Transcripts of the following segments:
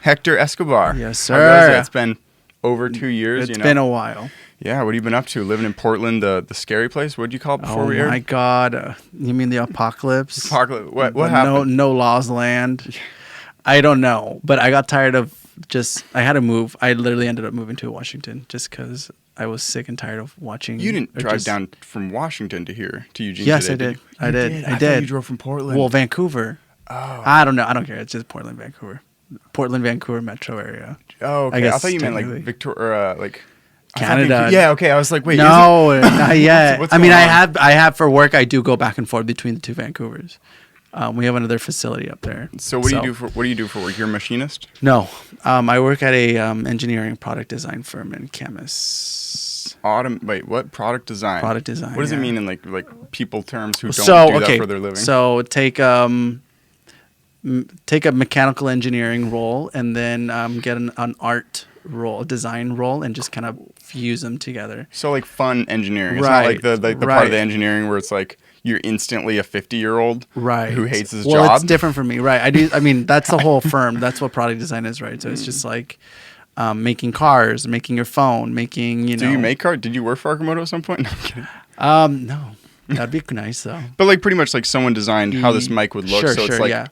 Hector Escobar. Yes, How goes sir. it? It's been over 2 years. It's been a while. Yeah, what have you been up to? Living in Portland, the scary place? What did you call it before we aired? Oh my God! You mean the apocalypse? Apocalypse. What The happened? No laws land. I don't know, but I got tired of I had to move. I literally ended up moving to Washington just because I was sick and tired of watching. You didn't drive down from Washington to here, to Eugene Yes, today, I did. you? I You did. I thought did. you drove from Portland. Well, Vancouver. Oh. I don't know. I don't care. It's just Portland, Vancouver. Portland, Vancouver metro area. Oh, okay. I guess thought you meant like technically. Victoria, like I thought Canada. Yeah, okay. I was like, wait, No, not yet. what's I mean, going I on? have for work. I do go back and forth between the two Vancouvers. We have another facility up there. So what do you do for work? You're a machinist? No, I work at a engineering product design firm in Camas. Wait, what? Product design. Product design. What does it yeah. mean in like people terms who don't do that for their living? So take take a mechanical engineering role and then get an art role, a design role, and just kind of fuse them together. So like fun engineering. It's Right. not like the part of the engineering where it's like you're instantly a 50-year-old Right. who hates his well, job. it's different for me. Right. I mean, that's the whole firm. That's what product design is, right? So it's just like making cars, making your phone, making, Do you make cars? Did you work for Arcimoto at some point? No, I'm kidding. No. That'd be nice, though. But like pretty much like someone designed how this mic would look. Sure, so it's sure, like yeah.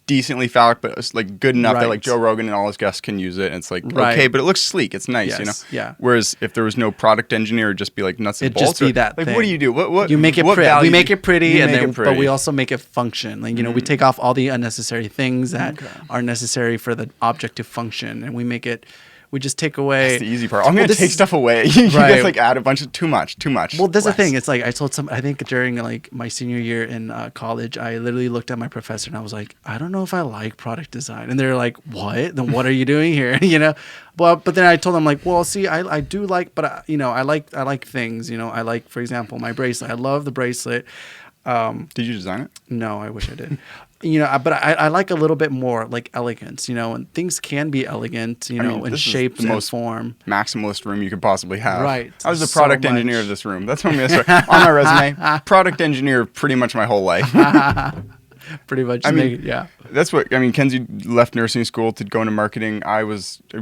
decently phallic, but it's like good enough that Right. like Joe Rogan and all his guests can use it. And it's like, Right. okay, but it looks sleek. It's nice, Yes, yeah. Whereas if there was no product engineer, it'd just be like nuts and It'd bolts. just be or- that Like, thing. what do you do? What You make it what pretty. value We make do- it pretty, you and make then it pretty. but we also make it function. Like we take off all the unnecessary things that Okay. are necessary for the object to function, and we make it. We just take away. That's the easy part. I'm Well, gonna this take is- stuff away. You Right. just like add a bunch of too much. Well, that's the less. thing. It's like I told I think during like my senior year in college, I literally looked at my professor and I was like, I don't know if I like product design. And they're like, what? Then what are you doing here? But then I told them like, well, see, I do like, but I like things. I like, for example, my bracelet. I love the bracelet. Did you design it? No, I wish I did. But I like a little bit more like elegance, and things can be elegant, mean, in this is shapes the and most form. Maximalist room you could possibly have. Right. I was the So product engineer much. of this room. That's what I'm gonna start on my resume. Product engineer pretty much my whole life. Pretty much. I mean, yeah. That's what I mean. Kenzie left nursing school to go into marketing. I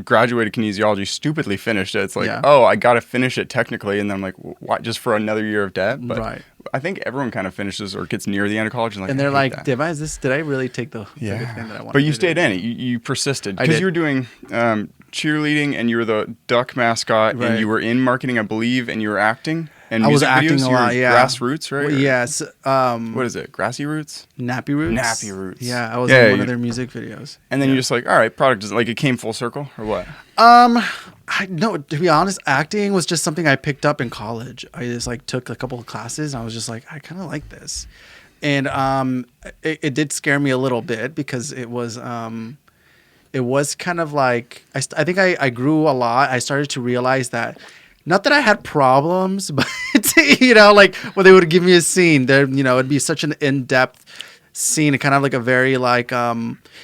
graduated kinesiology, stupidly finished it. It's like, Yeah. oh, I got to finish it technically, and then I'm like, why? Just for another year of debt? But Right. I think everyone kind of finishes or gets near the end of college and like, And they're I hate like, that. did I really take the good thing that I wanted? But you to stayed do? in it. You persisted I because did. you were doing cheerleading and you were the duck mascot Right. and you were in marketing, I believe, and you were acting. And I was music acting videos. a You were lot, yeah. Grassroots, right? Well, Or- yes. What is it? Grassy Roots? Nappy Roots. Nappy Roots. Yeah, I was Yeah, in one you- of their music videos. And then you're just like, all right, product is like it came full circle or what? No, to be honest, acting was just something I picked up in college. I just like took a couple of classes and I was just like, I kind of like this. And it did scare me a little bit because it was kind of like, I think I grew a lot. I started to realize that, not that I had problems, but like when they would give me a scene there, it'd be such an in-depth scene, kind of like a very like,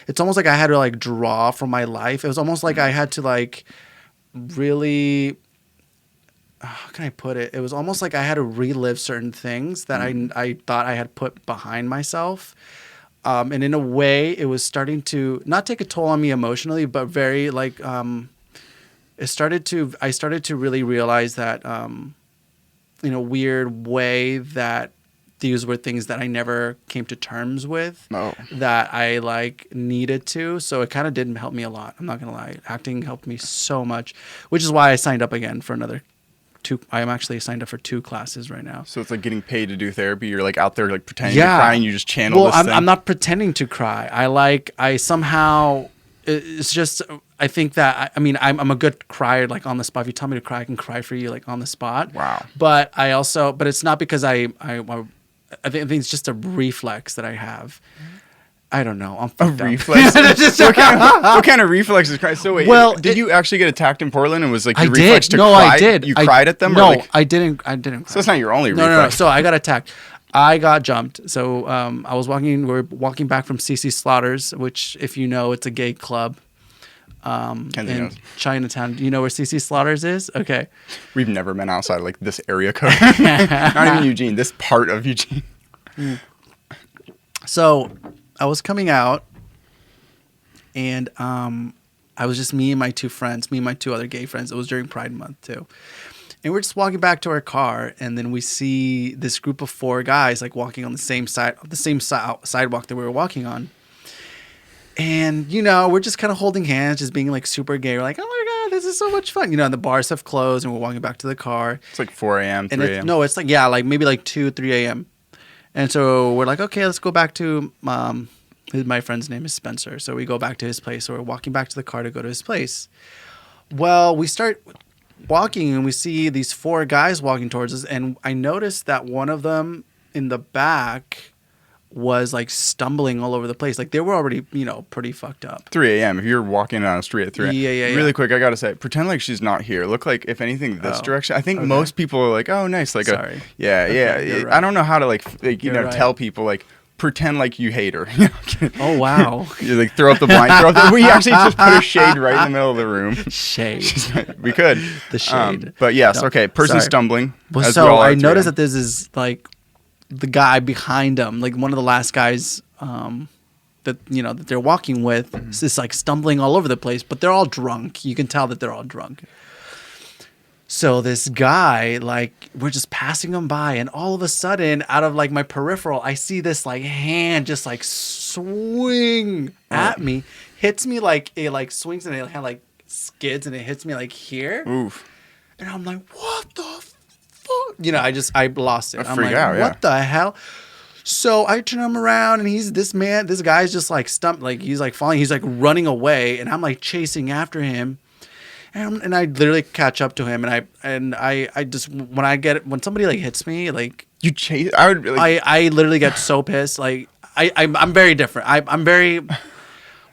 it's almost like I had to like draw from my life. It was almost like I had to like really, how can I put it? It was almost like I had to relive certain things that I thought I had put behind myself. And in a way, it was starting to not take a toll on me emotionally, but very like, I started to really realize that, in a weird way, that these were things that I never came to terms with, that I like needed to. So it kind of didn't help me a lot. I'm not going to lie. Acting helped me so much, which is why I signed up again for another 2. I am actually signed up for 2 classes right now. So it's like getting paid to do therapy. You're like out there like pretending to cry and you just channel Well, this thing. I'm not pretending to cry. It's just, I think that, I'm a good crier, like on the spot. If you tell me to cry, I can cry for you, like on the spot. Wow. But it's not because I think it's just a reflex that I have. I don't know. I'm fucked up. reflex? what kind of reflex is crying? So wait, Well, did you actually get attacked in Portland and was like I your reflex did. to No, cry? I did. You cried at them? No, or like, I didn't. I didn't cry. so it's not your only No. reflex. So I got attacked. I got jumped. So we're walking back from CC Slaughters, which, if you know, it's a gay club. Kenzie In knows. Chinatown. Do you know where CC Slaughters is? Okay. We've never been outside like this area code. Not even Eugene. This part of Eugene. So I was coming out, and I was just me and my two friends, me and my two other gay friends. It was during Pride Month too. And we're just walking back to our car, and then we see this group of 4 guys like walking on the same sidewalk that we were walking on. And, you know, we're just kind of holding hands, just being like super gay. We're like, oh my God, this is so much fun. You know, and the bars have closed, and we're walking back to the car. It's like 4 a.m., 3 a.m. No, it's like, yeah, like maybe like 2, 3 a.m. And so we're like, okay, let's go back to my friend's name is Spencer. So we go back to his place. So we're walking back to the car to go to his place. Well, we start walking and we see these 4 guys walking towards us, and I noticed that one of them in the back was like stumbling all over the place. Like they were already, you know, pretty fucked up. 3 a.m. If you're walking down a street at 3 a.m. Yeah. Really quick, I gotta say, pretend like she's not here. Look like, if anything, this direction. I think most people are like, oh, nice. Like, sorry. Yeah. Right. I don't know how to like you know, right. tell people like, pretend like you hate her. Oh wow. You like throw up the blind. We actually just put a shade right in the middle of the room. Shade. We could. The shade. But yes, No, okay. Person sorry. stumbling. Well, as so we all are I at 3 noticed a.m. that this is like the guy behind him, like one of the last guys that, you know, that they're walking with, is just like stumbling all over the place, but they're all drunk. You can tell that they're all drunk. So this guy, like, we're just passing him by, and all of a sudden, out of like my peripheral, I see this like hand just like swing at me, hits me like it like swings and it kind of like skids and it hits me like here. Oof. And I'm like, what the fuck? You know, I lost it. I'm freak like, out, yeah. what the hell? So I turn him around, and this guy's just like stumped, like he's like falling, he's like running away, and I'm like chasing after him. And I literally catch up to him, and I just when somebody like hits me, like You chase. I would really. I literally get so pissed. Like I'm very different. I'm very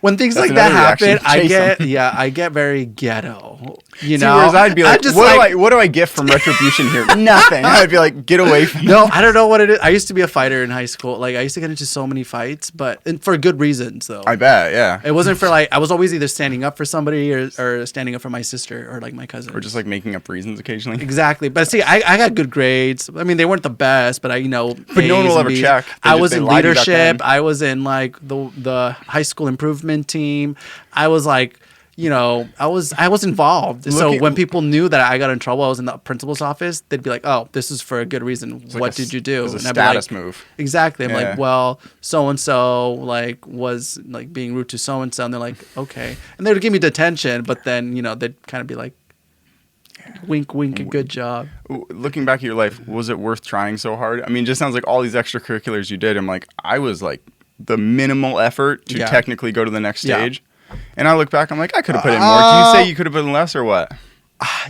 when things That's like that another happen, reaction. I get very ghetto. You See, know, whereas I'd be like, I'm just what do I get from retribution here? Nothing. I'd be like, get away from me. No, I don't know what it is. I used to be a fighter in high school. Like I used to get into so many fights, but and for good reasons though. I bet, yeah. It wasn't for like I was always either standing up for somebody or standing up for my sister or like my cousin. Or just like making up reasons occasionally. Exactly. But see, I got good grades. I mean, they weren't the best, but But no one will ever check. I was in lied to you back leadership. then. I was in like the high school improvement team. I was like, you know, I was involved. So when people knew that I got in trouble, I was in the principal's office, they'd be like, "Oh, this is for a good reason. What did you do?" It was a and I'd be like, status move. Exactly. I'm Yeah. like, well, so and so like was like being rude to so and so, and they're like, okay, and they would give me detention, but then you know they'd kind of be like, wink, wink, a good job. Looking back at your life, was it worth trying so hard? I mean, it just sounds like all these extracurriculars you did. I'm like, I was like the minimal effort to technically go to the next stage. And I look back, I'm like, I could have put in more. Do you say you could have put in less or what?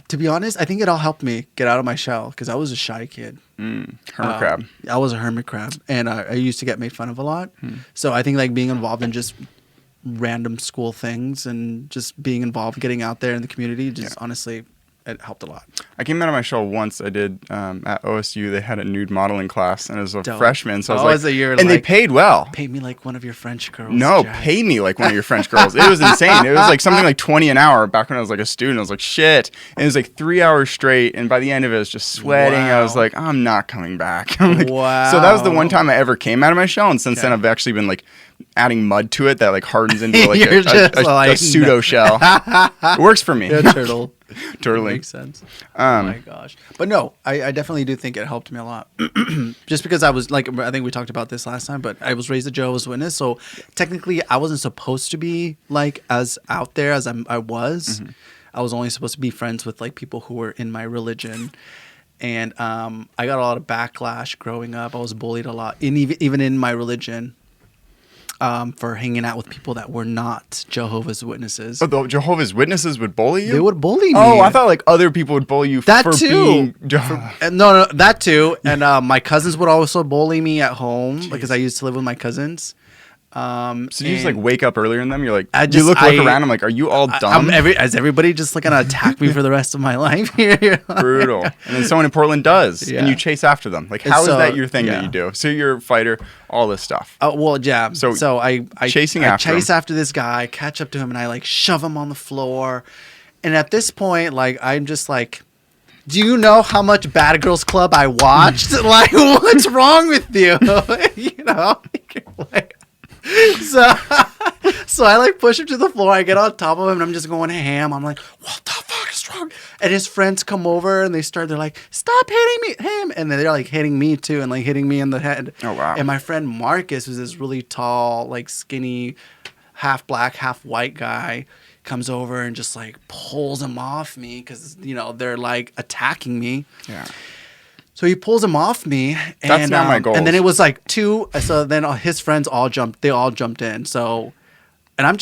To be honest, I think it all helped me get out of my shell because I was a shy kid. Hermit crab. I was a hermit crab, and I used to get made fun of a lot. So I think like being involved in just random school things and just being involved, getting out there in the community, just honestly, it helped a lot. I came out of my shell once. I did at OSU. They had a nude modeling class, and as a Dope. freshman, so I was Oh, like, as a year, and they like, paid well. Pay me like one of your French girls. No, Jack. pay me like one of your French girls. It was insane. It was like something like 20 an hour back when I was like a student. I was like, shit. And it was like 3 hours straight. And by the end of it, I was just sweating. I was Wow. like, I'm not coming back. I'm like, Wow. So that was the one time I ever came out of my shell. And since then, I've actually been like adding mud to it that like hardens into like You're just a like, pseudo shell. It works for me. Yeah, turtle. Totally. Makes sense. Oh my gosh. But no, I definitely do think it helped me a lot. Just because I was like, I think we talked about this last time, but I was raised a Jehovah's Witness. So technically I wasn't supposed to be like as out there as I was. I was only supposed to be friends with like people who were in my religion. And I got a lot of backlash growing up. I was bullied a lot, even in my religion. For hanging out with people that were not Jehovah's Witnesses. Oh, the Jehovah's Witnesses would bully you? They would bully me. Oh, I thought like other people would bully you That for too. being... No, that too. And my cousins would also bully me at home because I used to live with my cousins. So you just like wake up earlier than them? You're like, you look around, I'm like, are you all dumb? Is everybody just like gonna attack me for the rest of my life here? Brutal. And then someone in Portland does, and you chase after them. Like, how is that your thing that you do? So you're a fighter, all this stuff. Well, yeah. So I chase after this guy, catch up to him, and I like shove him on the floor. And at this point, like I'm just like, do you know how much Bad Girls Club I watched? Like, what's wrong with you? You know, like. So So I like push him to the floor. I get on top of him and I'm just going ham. I'm like, what the fuck is wrong? And his friends come over and they're like, stop hitting him. And then they're like hitting me too and like hitting me in the head. Oh, wow. And my friend Marcus, who's this really tall, like skinny, half black, half white guy, comes over and just like pulls him off me because, you know, they're like attacking me. Yeah. So he pulls him off me. And, that's not my goal. And then it was like two. So then his friends all jumped in. So, and I'm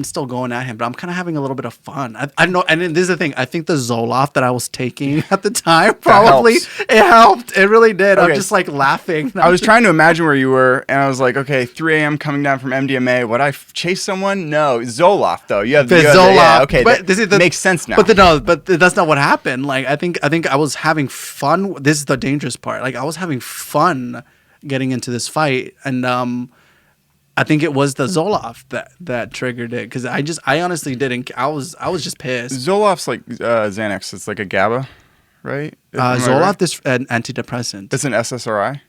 still going at him, but I'm kind of having a little bit of fun. I know. And this is the thing. I think the Zoloft that I was taking at the time probably it helped. It really did. Okay. I'm just like laughing. I was trying to imagine where you were, and I was like, okay, 3 a.m. coming down from MDMA. Would I chase someone? No. Zoloft though. You have the Zoloft. Yeah, okay, but that makes sense now. But that's not what happened. Like I think I was having fun. This is the dangerous part. Like I was having fun getting into this fight, and I think it was the Zoloft that triggered it because I honestly didn't. I was just pissed. Zoloft's like Xanax. It's like a GABA, right? Zoloft is an antidepressant. It's an SSRI.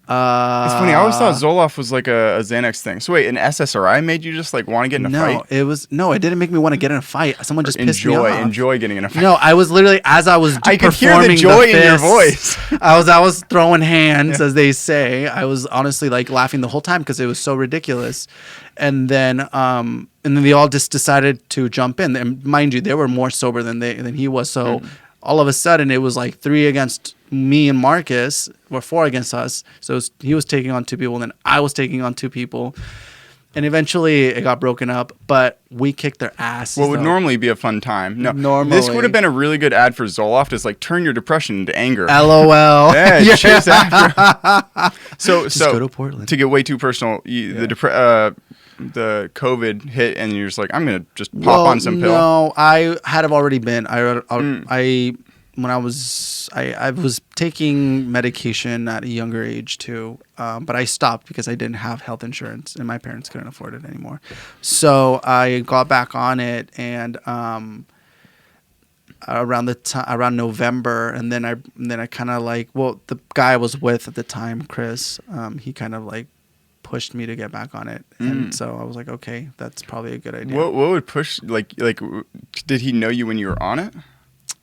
It's funny. I always thought Zoloft was like a Xanax thing. So wait, an SSRI made you just like want to get in a fight? It didn't make me want to get in a fight. Someone just pissed me off. Enjoy getting in a fight. No, I was literally as I was I could hear the joy in your voice. I was throwing hands, as they say. I was honestly like laughing the whole time because it was so ridiculous. And then they all just decided to jump in. And mind you, they were more sober than he was. So all of a sudden, it was like 3 against me and Marcus, or 4 against us. So he was taking on 2 people, and then I was taking on 2 people. And eventually, it got broken up, but we kicked their ass. What would normally be a fun time. No, normally. This would have been a really good ad for Zoloft. It's like, turn your depression into anger. LOL. Yeah, chase after. So go to Portland. To get way too personal, the COVID hit, and you're just like, I'm gonna just pop on some pill. No, I had already been. When I was taking medication at a younger age too, but I stopped because I didn't have health insurance and my parents couldn't afford it anymore. So I got back on it, and around November, and then I kind of like, well, the guy I was with at the time, Chris, he kind of like pushed me to get back on it, and so I was like, okay, that's probably a good idea. What would push like did he know you when you were on it?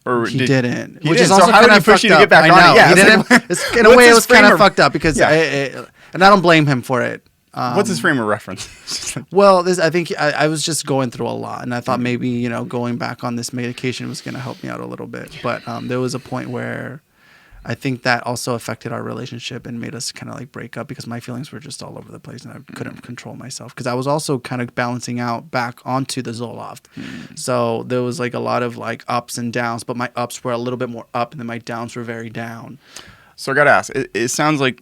Or he didn't. Which is also kind of push you to get back on it. Yeah, he didn't. In a way, it was kind of fucked up because, and I don't blame him for it. What's his frame of reference? Well, I think I was just going through a lot, and I thought maybe going back on this medication was going to help me out a little bit. But there was a point where I think that also affected our relationship and made us kind of like break up because my feelings were just all over the place and I couldn't control myself because I was also kind of balancing out back onto the Zoloft. So there was like a lot of like ups and downs, but my ups were a little bit more up and then my downs were very down. So I got to ask, it sounds like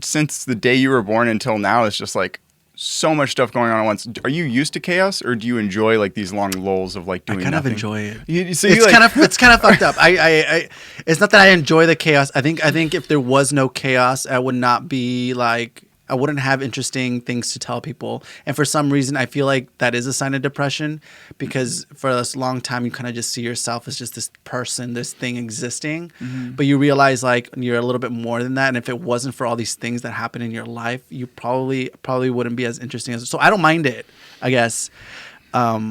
since the day you were born until now, it's just like so much stuff going on at once. Are you used to chaos, or do you enjoy like these long lulls of like doing nothing? I kind of enjoy it. It's kind of fucked up. I it's not that I enjoy the chaos. I think if there was no chaos, I would not be like, I wouldn't have interesting things to tell people. And for some reason, I feel like that is a sign of depression because for a long time, you kind of just see yourself as just this person, this thing existing. But you realize like you're a little bit more than that. And if it wasn't for all these things that happen in your life, you probably wouldn't be as interesting as. So I don't mind it, I guess. That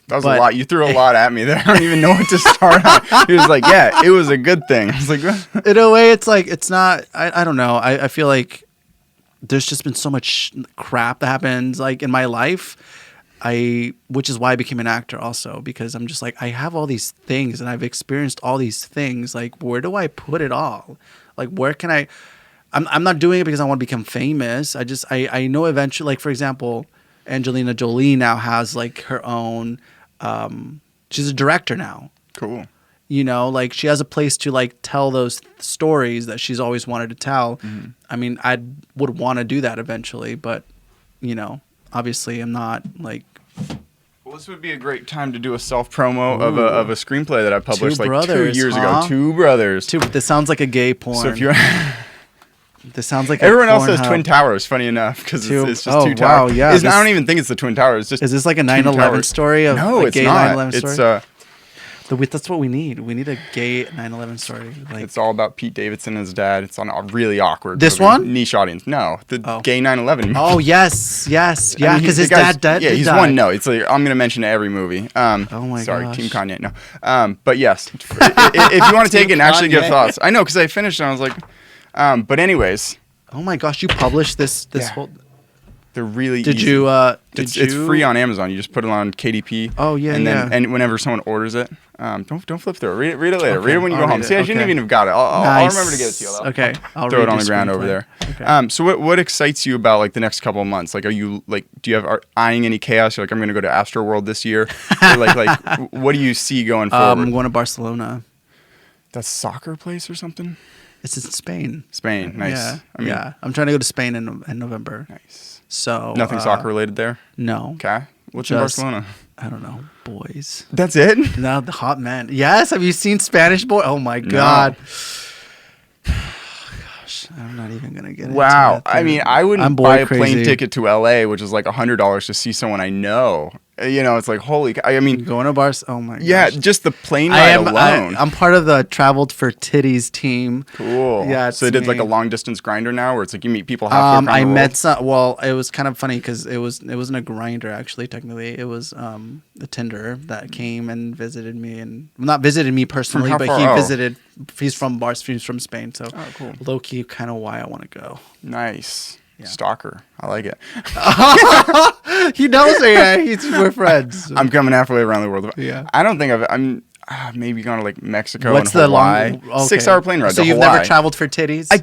was a lot. You threw a lot at me there. I don't even know what to start on. He was like, yeah, it was a good thing. I was like, in a way, it's like, it's not, I don't know. I feel like there's just been so much crap that happens like in my life. Which is why I became an actor also, because I'm just like, I have all these things and I've experienced all these things. Like, where do I put it all? Like, where can I'm not doing it because I want to become famous. I know eventually, like, for example, Angelina Jolie now has like her own, she's a director now. Cool. Like she has a place to like tell those stories that she's always wanted to tell. I mean, I would want to do that eventually, but obviously I'm not like. Well, this would be a great time to do a self promo of a screenplay that I published 2 years ago. 2 brothers. This sounds like a gay porn. So if you're. This sounds like everyone else says Twin Towers. Funny enough, because it's just 2 towers. Wow, yeah. I don't even think it's the Twin Towers. It's just is this like a 9/11 story? No, it's not. It's That's what we need. We need a gay 9/11 story. Like, it's all about Pete Davidson and his dad. It's on a really awkward. This one? Niche audience. No, the gay 9/11. Oh yes. Yeah, because his dad died. Yeah, he's one. No, it's like I'm gonna mention every movie. Oh my sorry, gosh. Team Kanye. No, but yes, if you want to take it and actually give thoughts, I know because I finished and I was like, but anyways. Oh my gosh, you published this whole. They're really Did easy. you? It's free on Amazon. You just put it on KDP. Oh yeah, and then yeah. and whenever someone orders it, don't flip through it. Read it later. Okay, Read it when you go home. See, I shouldn't even have got it. I'll remember to get it to you. Okay, I'll throw it read on the ground over there. Okay. So what excites you about like the next couple of months? Like, are you like, do you have eyeing any chaos? You're like, I'm going to go to Astroworld this year. Or like, what do you see going forward? I'm going to Barcelona. That's a soccer place or something. It's in Spain. Spain, nice. Yeah, I mean, I'm trying to go to Spain in November. Nice. So nothing soccer related there. No. Okay. What's in Barcelona? I don't know. Boys. That's it? No, the hot men. Yes. Have you seen Spanish Boy? Oh my God. Gosh, I'm not even gonna get into it. I mean, I wouldn't buy a plane ticket to LA, which is like $100 to see someone I know. You know, it's like, holy, I mean, going to bars. Oh my gosh. Yeah, just the plane ride alone. I'm part of the Traveled for Titties team. Cool. Yeah. So they did like a long distance grinder now, where it's like you meet people halfway around the world. I met some. Well, it was kind of funny because it wasn't a grinder actually. Technically, it was the Tinder that came and visited me, and not visited me personally, but he visited. He's from Spain, so cool. Low key, kind of why I want to go. Nice. Yeah. Stalker. I like it. He knows me. Yeah, we're friends. I'm coming halfway around the world. Yeah. I don't think I'm maybe going to like Mexico. What's and Hawaii. the long 6-hour plane ride? So you've never traveled for titties? I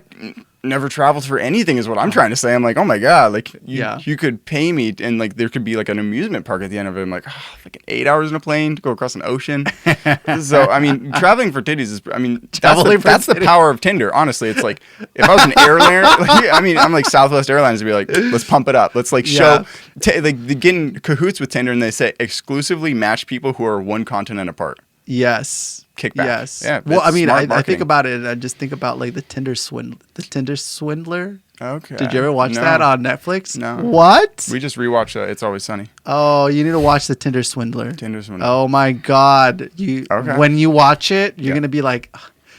never traveled for anything is what I'm trying to say. I'm like, oh my God, like you could pay me and like there could be like an amusement park at the end of it. I'm like, like 8 hours in a plane to go across an ocean. So I mean, traveling for titties is, I mean, that's the power of Tinder. Honestly, it's like if I was an airline, I mean, I'm like Southwest Airlines to be like, let's pump it up. Let's like show like they get in cahoots with Tinder and they say exclusively match people who are one continent apart. Yes. Kickback. Yes. Yeah. Well, I mean, I think about it. I just think about like the Tinder Swindler. Okay. Did you ever watch that on Netflix? No. What? We just rewatched It's Always Sunny. Oh, you need to watch the Tinder Swindler. Oh my God! When you watch it, you're gonna be like,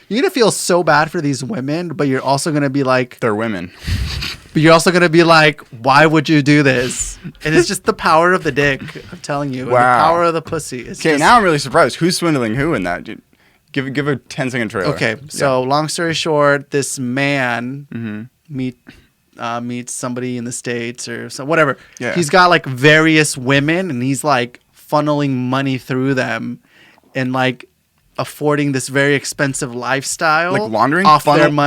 you're gonna feel so bad for these women, but you're also gonna be like, they're women. But you're also going to be like, why would you do this? And it's just the power of the dick. I'm telling you. Wow. The power of the pussy. Okay, now I'm really surprised. Who's swindling who in that? Dude, give a 10-second trailer. Okay, so long story short, this man meets somebody in the States or so, whatever. Yeah. He's got like various women and he's like funneling money through them and like affording this very expensive lifestyle, like laundering off the women's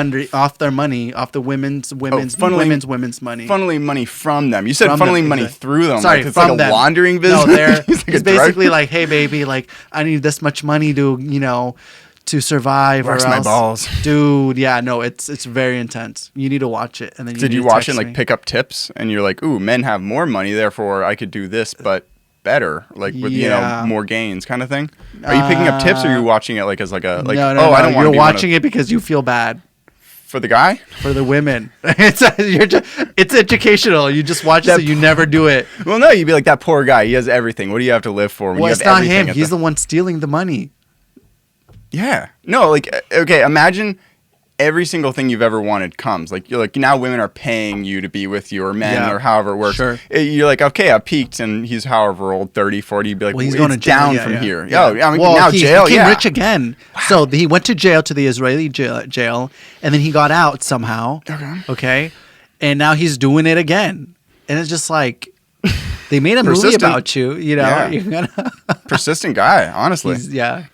money, funneling money from them. You said from funneling money through them. Sorry, like it's from like a them. laundering business. No, he's basically like, hey baby, like I need this much money to to survive. Wax my balls, dude. Yeah, no, it's very intense. You need to watch it. And then did you watch it and like pick up tips? And you're like, ooh, men have more money, therefore I could do this, but better, like with more gains, kind of thing. Are you picking up tips, or are you watching it like as like a like? No, I don't want. You're watching it because you feel bad for the guy, for the women. It's educational. You just watch it, so you never do it. Well, no, you'd be like that poor guy. He has everything. What do you have to live for? When you have it's not him. He's the one stealing the money. Yeah. No, like okay. Imagine every single thing you've ever wanted comes. Like you're like now women are paying you to be with you, or men, or however it works. Sure. You're like, okay, I peaked, and he's however old, 30, 40. You'd be like, well, he's going down from here. Yeah. I mean, now he jail. He became rich again. Wow. So he went to jail, to the Israeli jail, and then he got out somehow. Okay. And now he's doing it again, and it's just like they made a movie about you. You know, you're gonna persistent guy. Honestly, Yeah.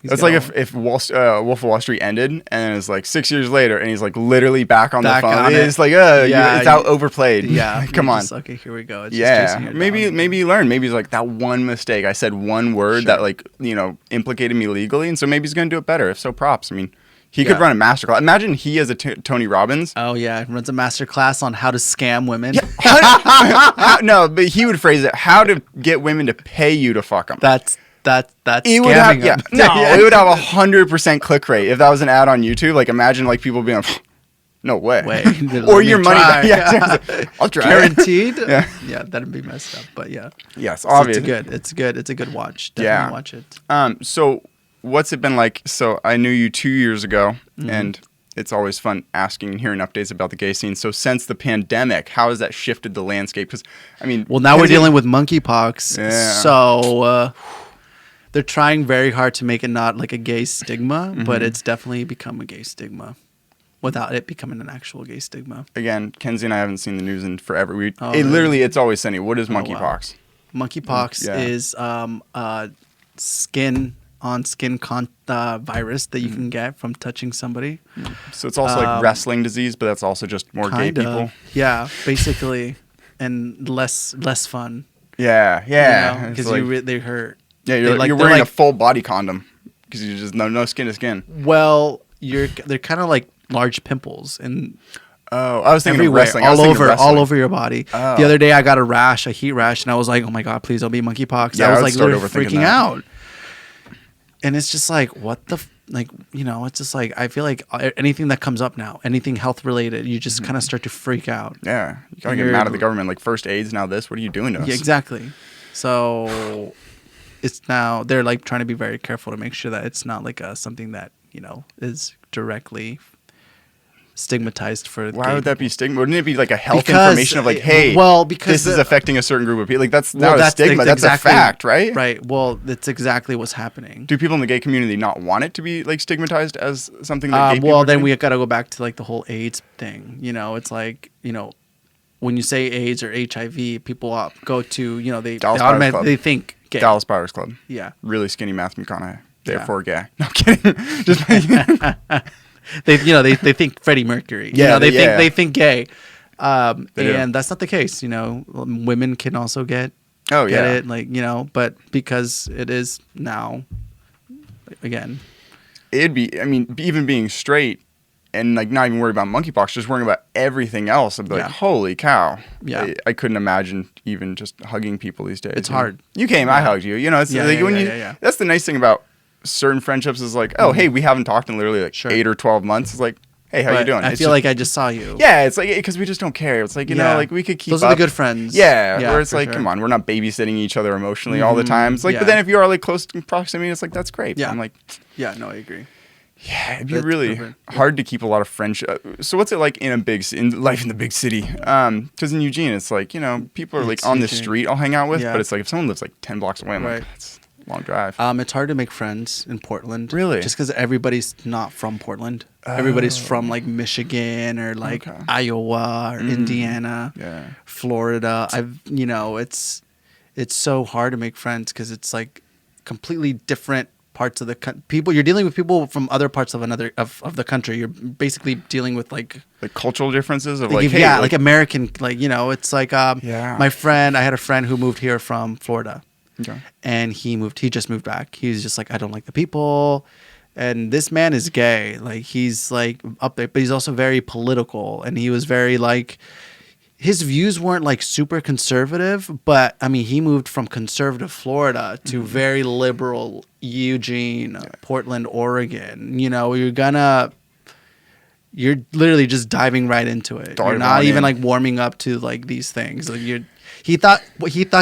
It's like if Wolf of Wall Street ended and then it's like 6 years later and he's like literally back on the phone. It's like, it's out overplayed. Yeah. Come on. Okay, here we go. It's maybe you learn. Maybe he's like that one mistake. I said one word that like, implicated me legally. And so maybe he's going to do it better. If so, props. I mean, he could run a masterclass. Imagine he as a Tony Robbins. Oh, yeah. He runs a masterclass on how to scam women. Yeah. No, but he would phrase it, how to get women to pay you to fuck them. That's it would have, it would have 100% click rate if that was an ad on YouTube. Like imagine like people being like, No way. Or your money back. Yeah, I'll try. Guaranteed. Yeah, that'd be messed up. But yeah. Yes, So obviously. It's a good watch. Definitely watch it. So what's it been like? So I knew you 2 years ago, and it's always fun asking and hearing updates about the gay scene. So since the pandemic, how has that shifted the landscape? Because I mean, well, now we're dealing with monkeypox. Yeah. So they're trying very hard to make it not like a gay stigma, but it's definitely become a gay stigma without it becoming an actual gay stigma. Again, Kenzie and I haven't seen the news in forever. Literally, it's always sunny. What is monkeypox? Wow. Monkeypox is skin virus that you can get from touching somebody. So it's also like wrestling disease, but that's also just more gay people. Yeah, basically, and less fun. Yeah, because they hurt. Yeah, you're wearing a full body condom because you just no skin to skin. Well, they're kind of like large pimples and. Oh, I was thinking everywhere, of wrestling. all over your body. Oh. The other day I got a heat rash, and I was like, "Oh my god, please don't be monkeypox." Yeah, I was like literally freaking out. And it's just like, what the it's just like I feel like anything that comes up now, anything health related, you just kind of start to freak out. Yeah, you gotta get mad at the government. Like first AIDS, now this. What are you doing to us? Yeah, exactly. So it's now they're like trying to be very careful to make sure that it's not like something that is directly stigmatized for. Why would that be stigma? Wouldn't it be like a health information of like, hey, because this is affecting a certain group of people? Like that's not a stigma. That's a fact, right? Right. Well, that's exactly what's happening. Do people in the gay community not want it to be like stigmatized as something that gay people well, then we got to go back to like the whole AIDS thing. It's like when you say AIDS or HIV, people go to they think gay. Dallas Buyers Club. Yeah. Really skinny Matthew McConaughey. Therefore gay. No, I'm kidding. Just they think Freddie Mercury. They think gay, and that's not the case. Women can also get it, but because it is now, again, it'd be. I mean, even being straight and like not even worried about monkeypox, just worrying about everything else. I'd be like, holy cow! Yeah, I couldn't imagine even just hugging people these days. It's hard. You came, I hugged you. It's That's the nice thing about certain friendships is like, oh, hey, we haven't talked in literally like 8 or 12 months. It's like, hey, how you doing? I feel like I just saw you. Yeah, it's like because we just don't care. It's like like we could keep. Those are the good friends. Yeah, where it's like, come on, we're not babysitting each other emotionally all the time. It's like, but then if you are like close in proximity, it's like that's great. Yeah, I'm like, yeah, no, I agree. Yeah, it'd be really hard to keep a lot of friendship. So what's it like in life in the big city? Because in Eugene, it's like people are like on the street I'll hang out with, but it's like if someone lives like 10 blocks away, I'm like, that's a long drive. It's hard to make friends in Portland. Really? Just because everybody's not from Portland. Everybody's from like Michigan or like Iowa or Indiana, Florida. It's so hard to make friends because it's like completely different parts of the people. You're dealing with people from other parts of the country. You're basically dealing with like cultural differences of like American, it's like my friend. I had a friend who moved here from Florida. Okay. And he just moved back. He's just like, I don't like the people. And this man is gay. Like he's like up there, but he's also very political. And he was very like, his views weren't like super conservative, but I mean, he moved from conservative Florida to very liberal Eugene, Portland, Oregon. You're literally just diving right into it. You're not even like warming up to like these things. Like he thought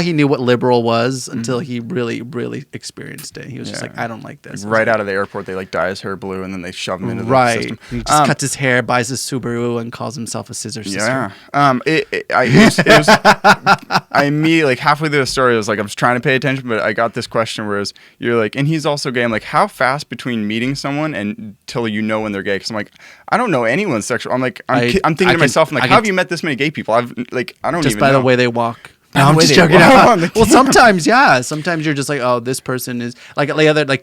he knew what liberal was until he really, really experienced it. He was just like, I don't like this. Right out of the airport, they like dye his hair blue and then they shove him into the system. He just cuts his hair, buys a Subaru, and calls himself a scissor sister. Yeah. It was I immediately, like halfway through the story, I was like, I was trying to pay attention, but I got this question where you're like, and he's also gay. I'm like, how fast between meeting someone and till when they're gay? Because I'm like, I don't know anyone's sexual. I'm like, I'm thinking to myself, I'm like, how have you met this many gay people? I don't even just by the way they walk. No, I'm just joking. Well, sometimes you're just like, oh, this person is like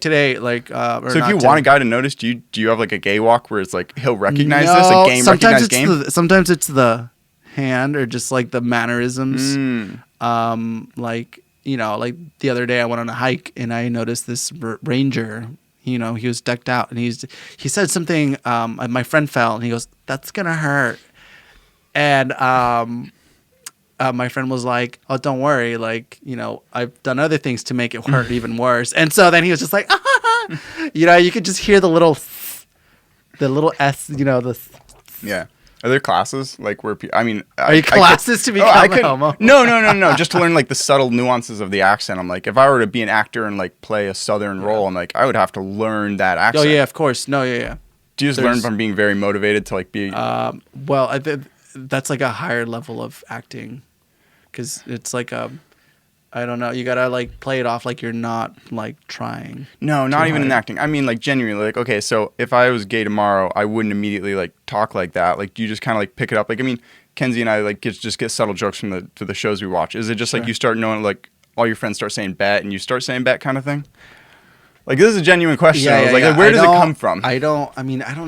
today, like. So if you want a guy to notice, do you have like a gay walk where it's like he'll recognize this, a game recognized game? Sometimes it's the hand or just like the mannerisms. Like the other day I went on a hike and I noticed this ranger. He was decked out and he said something. My friend fell and he goes, "That's gonna hurt," and my friend was like, "Oh, don't worry. Like, I've done other things to make it hurt even worse." And so then he was just like, you could just hear the little S, Are there classes like where are you classes to become a homo? No. Just to learn like the subtle nuances of the accent. I'm like, if I were to be an actor and like play a Southern role, I'm like, I would have to learn that accent. Oh yeah, of course. No, yeah. Do you just learn from being very motivated to like be? Well, I think that's like a higher level of acting, because it's like I don't know. You gotta like play it off like you're not like trying. No, not even in acting. I mean, like genuinely, like okay, so if I was gay tomorrow, I wouldn't immediately like talk like that. Like you just kind of like pick it up. Like I mean, Kenzie and I like just get subtle jokes from the shows we watch. Is it just like you start knowing like all your friends start saying bet and you start saying bet kind of thing? Like this is a genuine question. I was like, where does it come from? I don't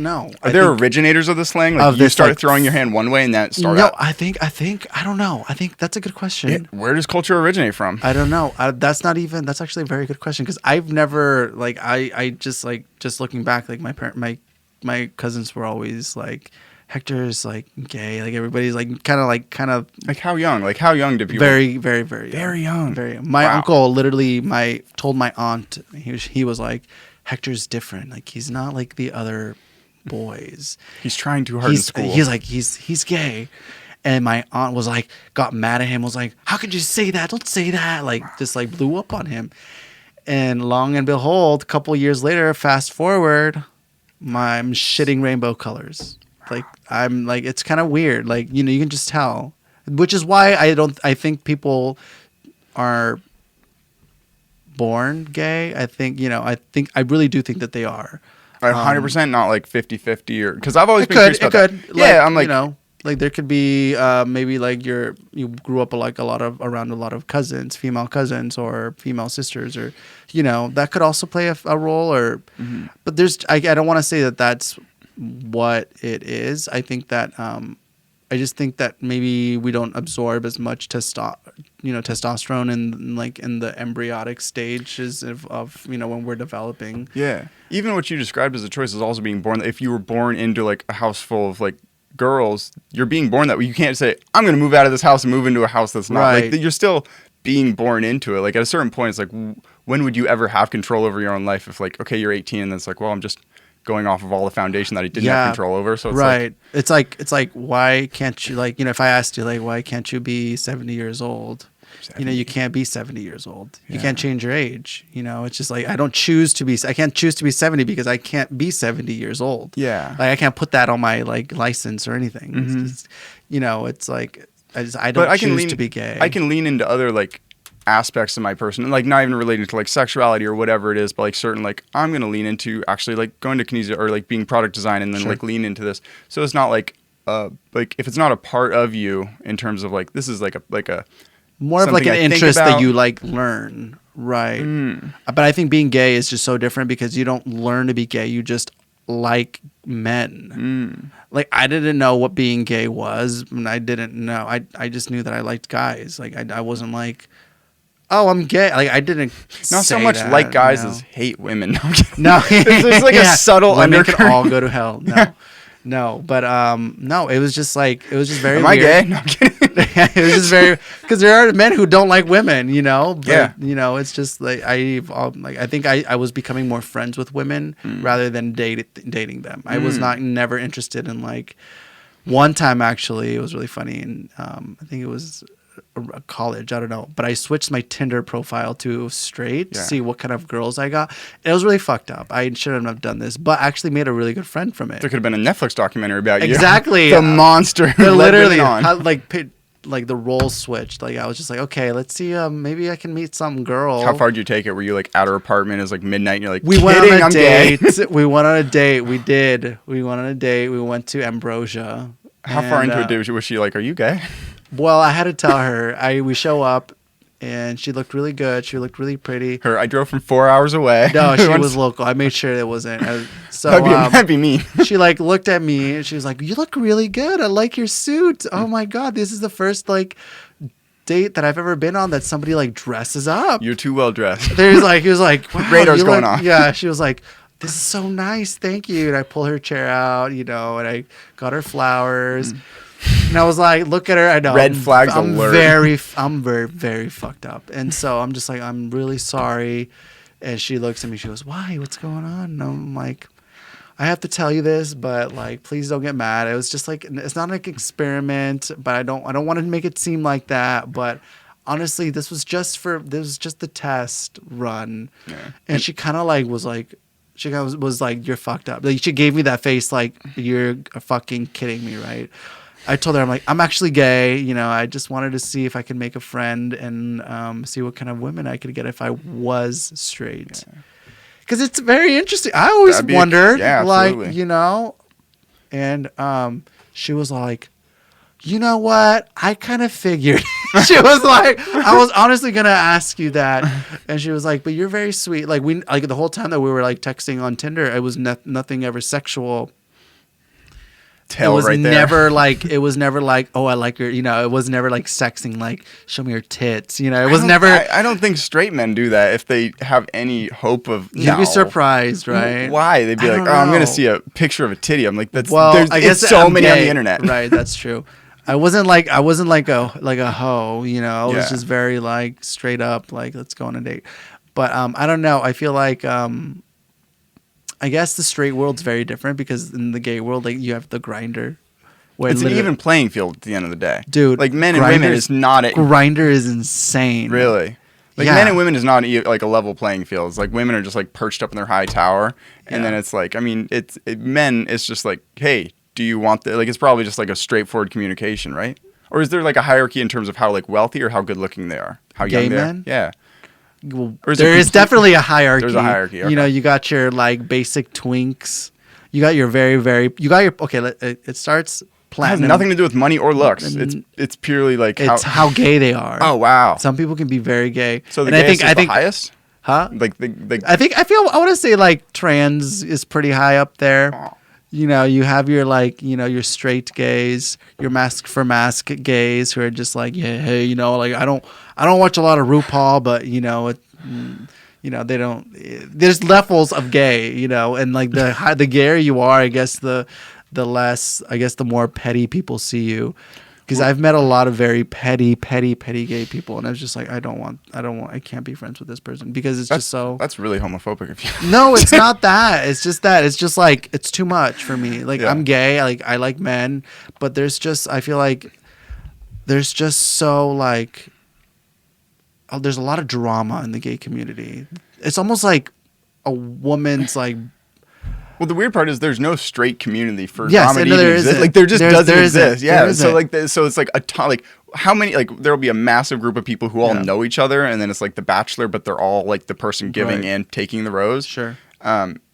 know. Are there originators of the slang? Like you start throng your hand one way and that start out? I think I don't know. I think that's a good question. Yeah, where does culture originate from? I don't know. That's actually a very good question, because I've never like I just like just looking back, like my cousins were always like, Hector's like gay, like everybody's like kind of like how young did people? Very young. My uncle literally told my aunt, he was like, Hector's different, like he's not like the other boys, he's trying too hard in school, he's like he's gay. And my aunt was like, got mad at him, was like, how could you say that, don't say that, like just like blew up on him. And long and behold, a couple years later, fast forward, I'm shitting rainbow colors. Like I'm like, it's kind of weird. Like, you know, you can just tell, which is why I think people are born gay. I think, you know, I really do think that they are. 100%, not like 50-50 or, cause I've always been curious about that. Yeah. I'm like, you know, like there could be maybe like you grew up like around a lot of cousins, female cousins or female sisters, or, you know, that could also play a role, or, but I don't want to say that that's what it is. I think that I just think that maybe we don't absorb as much testosterone in the embryonic stages of you know, when we're developing. Yeah, even what you described as a choice is also being born. If you were born into like a house full of like girls, you're being born that way. You can't say, I'm going to move out of this house and move into a house that's not. Right. Like, you're still being born into it. Like at a certain point, it's like, when would you ever have control over your own life? If like, okay, you're 18 and it's like, well, I'm just going off of all the foundation that I didn't have control over. So it's it's like why can't you, like, you know, if I asked you like, why can't you be 70 years old? 70. You know, you can't be 70 years old. You can't change your age. You know, it's just like, I can't choose to be 70 because I can't be 70 years old. Yeah. Like I can't put that on my like license or anything. It's just, you know, it's like, I don't choose to be gay. I can lean into other like aspects of my person, like not even related to like sexuality or whatever it is, but like certain, like I'm going to lean into actually like going to kinesia or like being product design and then like lean into this. So it's not like if it's not a part of you in terms of like, this is like a more of like an interest that you like learn. Right. But I think being gay is just so different because you don't learn to be gay. You just like men. Like I didn't know what being gay was, and I didn't know. I just knew that I liked guys. Like I wasn't like, oh, I'm gay. Like I didn't. Not so much that, like guys as hate women. No, there's like a subtle women undercurrent. Can all go to hell. No, no. But no. It was just very. Am weird. I gay? No, I'm kidding. It was just very, because there are men who don't like women. You know. But, you know, it's just like I think I was becoming more friends with women rather than dating them. I was never interested in like. One time actually, it was really funny, and I think it was college, I don't know, but I switched my Tinder profile to straight to see what kind of girls I got. It was really fucked up. I shouldn't have done this, but actually made a really good friend from it. There could have been a Netflix documentary about you. Exactly. The monster. Literally, like the role switched. Like I was just like, okay, let's see. Maybe I can meet some girl. How far did you take it? Were you like at her apartment? It was like midnight, and you're like, we went on a date. We went on a date. We did. We went on a date. We went to Ambrosia. How far into a date was she like, are you gay? Well, I had to tell her. We show up, and she looked really good. She looked really pretty. I drove from 4 hours away. No, she was local. I made sure it wasn't. So that'd be me. She like looked at me, and she was like, "You look really good. I like your suit. Oh my god, this is the first like date that I've ever been on that somebody like dresses up. You're too well dressed." He was like, wow, radar's going off. Yeah, she was like, this is so nice, thank you. And I pulled her chair out, you know, and I got her flowers. And I was like, look at her. I know. Red flags alert. I'm very, very fucked up. And so I'm just like, I'm really sorry. And she looks at me. She goes, why? What's going on? And I'm like, I have to tell you this, but like, please don't get mad. It was just like, it's not like an experiment, but I don't want to make it seem like that. But honestly, this was just the test run. Yeah. And she kind of like was like, was like, you're fucked up. Like, she gave me that face like, you're fucking kidding me, right? I told her, I'm like, I'm actually gay. You know, I just wanted to see if I could make a friend and see what kind of women I could get if I was straight. Because it's very interesting. I always wondered, like, you know, and she was like, you know what? I kind of figured. She was like, I was honestly going to ask you that. And she was like, but you're very sweet. Like, the whole time that we were like texting on Tinder, it was nothing ever sexual. It was never like, oh, I like your, you know, it was never like sexing, like, show me your tits, you know, it was never. I don't think straight men do that if they have any hope of. You'd be surprised, right? Why? They'd be like, oh, I'm going to see a picture of a titty. I'm like, I guess so many on the internet. Right. That's true. I wasn't like a hoe, you know, I was just very like straight up, like, let's go on a date. But I don't know. I feel like, I guess the straight world's very different because in the gay world, like, you have the Grindr. It's an even playing field at the end of the day, dude. Like, men and women is not Grindr is insane. Really, like, men and women is not like a level playing field. It's like women are just like perched up in their high tower, and then it's like, I mean, men. It's just like, hey, do you want the, like? It's probably just like a straightforward communication, right? Or is there like a hierarchy in terms of how like wealthy or how good looking they are, how young they are? Yeah. Well, there is definitely a hierarchy. There's a hierarchy. Okay. You know, you got your like basic twinks. You got your it starts platinum. It has nothing to do with money or looks. It's purely like how gay they are. Oh wow. Some people can be very gay. So the gayest is the highest? Huh? Like I want to say like trans is pretty high up there. Oh. You know, you have your like, you know, your straight gays, your mask for mask gays who are just like, yeah, hey, you know, like I don't watch a lot of RuPaul, but you know, you know, they don't. There's levels of gay, you know, and like the gayer you are, I guess the less, I guess the more petty people see you. Because I've met a lot of very petty gay people, and I was just like, I can't be friends with this person because it's just so. That's really homophobic of you. No, it's not that. It's just that. It's just like, it's too much for me. Like, I'm gay. I like men, but I feel like there's just so like, there's a lot of drama in the gay community. It's almost like a woman's like. Well, the weird part is there's no straight community for drama to even exist. Like, there just doesn't exist. Yeah. So like, so it's like a ton. Like, how many? Like, there'll be a massive group of people who all know each other, and then it's like The Bachelor, but they're all like the person giving and taking the rose. Sure.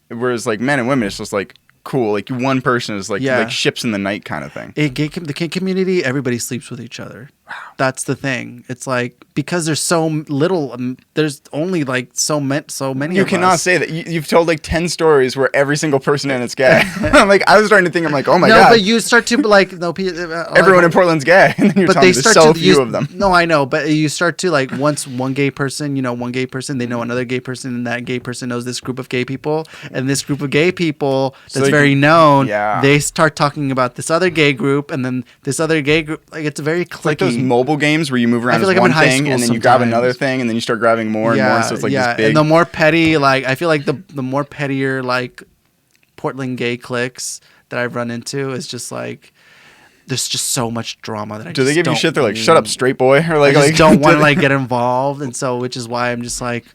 Whereas like men and women, it's just like cool. Like, one person is like ships in the night kind of thing. The gay community, everybody sleeps with each other. Wow. That's the thing. It's like, because there's so little, there's only like so many. You cannot say that. You've told like 10 stories where every single person in it's gay. I'm like, I was starting to think, I'm like, oh my god. No, but you start to like, no, everyone in Portland's gay, and then you're telling me there's so few of them. No, I know, but you start to like, once one gay person, they know another gay person, and that gay person knows this group of gay people, and this group of gay people that's very known. Yeah. They start talking about this other gay group, and then this other gay group. Like, it's very cliquey. It's like those mobile games where you move around as like one thing, and then you grab another thing, and then you start grabbing more and more. So it's like this big. And the more petty, like, I feel like the more pettier, like, Portland gay cliques that I've run into is just like, there's just so much drama that I do. They give you shit? They're like, shut up, straight boy, or like, I just don't want to like get involved, and so which is why I'm just like,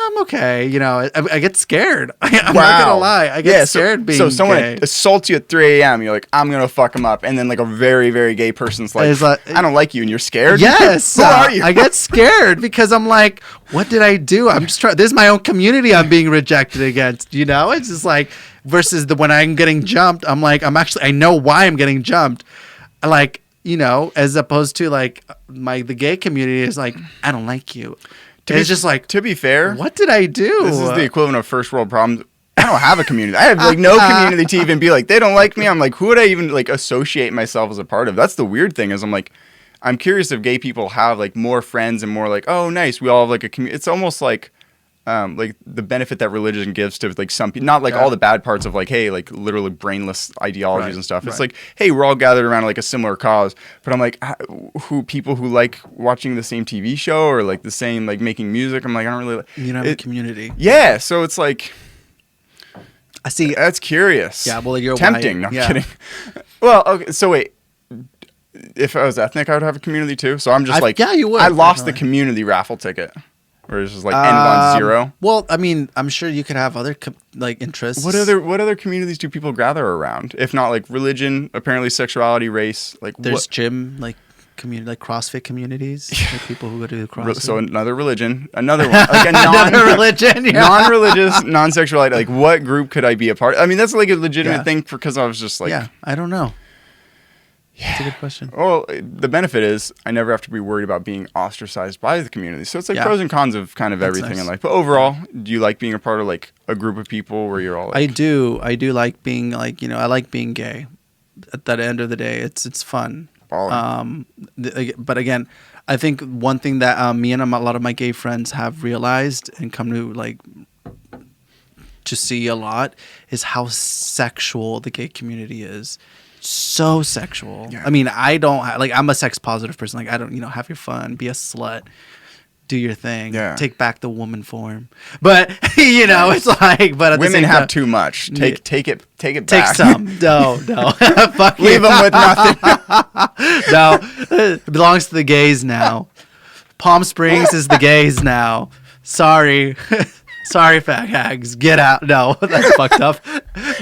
I'm okay, you know. I get scared. I'm not gonna lie. I get scared being so someone gay. assaults you at 3 a.m. You're like, I'm gonna fuck him up, and then like a very, very gay person's like, I don't like you, and you're scared. Yes, who are you? I get scared because I'm like, what did I do? I'm just trying. This is my own community I'm being rejected against. You know, it's just like versus when I'm getting jumped. I'm like, I know why I'm getting jumped. Like, you know, as opposed to like the gay community is like, I don't like you. It's just like, to be fair, what did I do? This is the equivalent of first world problems. I don't have a community. I have like no community to even be like, they don't like me. I'm like, who would I even like associate myself as a part of? That's the weird thing is I'm like, I'm curious if gay people have like more friends and more like, oh, nice. We all have like a community. It's almost like the benefit that religion gives to like some people, not like all the bad parts of like, hey, like literally brainless ideologies and stuff. It's like, hey, we're all gathered around like a similar cause. But I'm like, people who like watching the same TV show or like the same, like making music. I'm like, I don't really. You don't have a community. Yeah. So it's like, I see. That's curious. Yeah, well, you're tempting. white. No, I'm kidding. Well, okay. So wait, if I was ethnic, I would have a community too. So I'm just yeah, you would. I lost the community raffle ticket, where it's just like N10. Well, I mean, I'm sure you could have other like interests. What other communities do people gather around? If not like religion, apparently sexuality, race. Like there's gym like community, like CrossFit communities, like people who go to CrossFit. So another religion, another one, like a non-religious, non-sexuality. Like what group could I be a part of? I mean, that's like a legitimate thing because I was just like, I don't know. Yeah. That's a good question. Well, the benefit is I never have to be worried about being ostracized by the community. So it's like pros and cons of kind of everything in life. But overall, do you like being a part of like a group of people where you're all like... I do like being like, I like being gay. At the end of the day, it's fun. But again, I think one thing that me and a lot of my gay friends have realized and come to like to see a lot is how sexual the gay community is. So sexual. Yeah. I mean, I'm a sex positive person. Like I don't, have your fun, be a slut, do your thing, take back the woman form. But it's like, but at women the same have time, too much. Take it back. Take some. No. Fuck Leave them with nothing. No, it belongs to the gays now. Palm Springs is the gays now. Sorry, fat hags, get out. No, that's fucked up.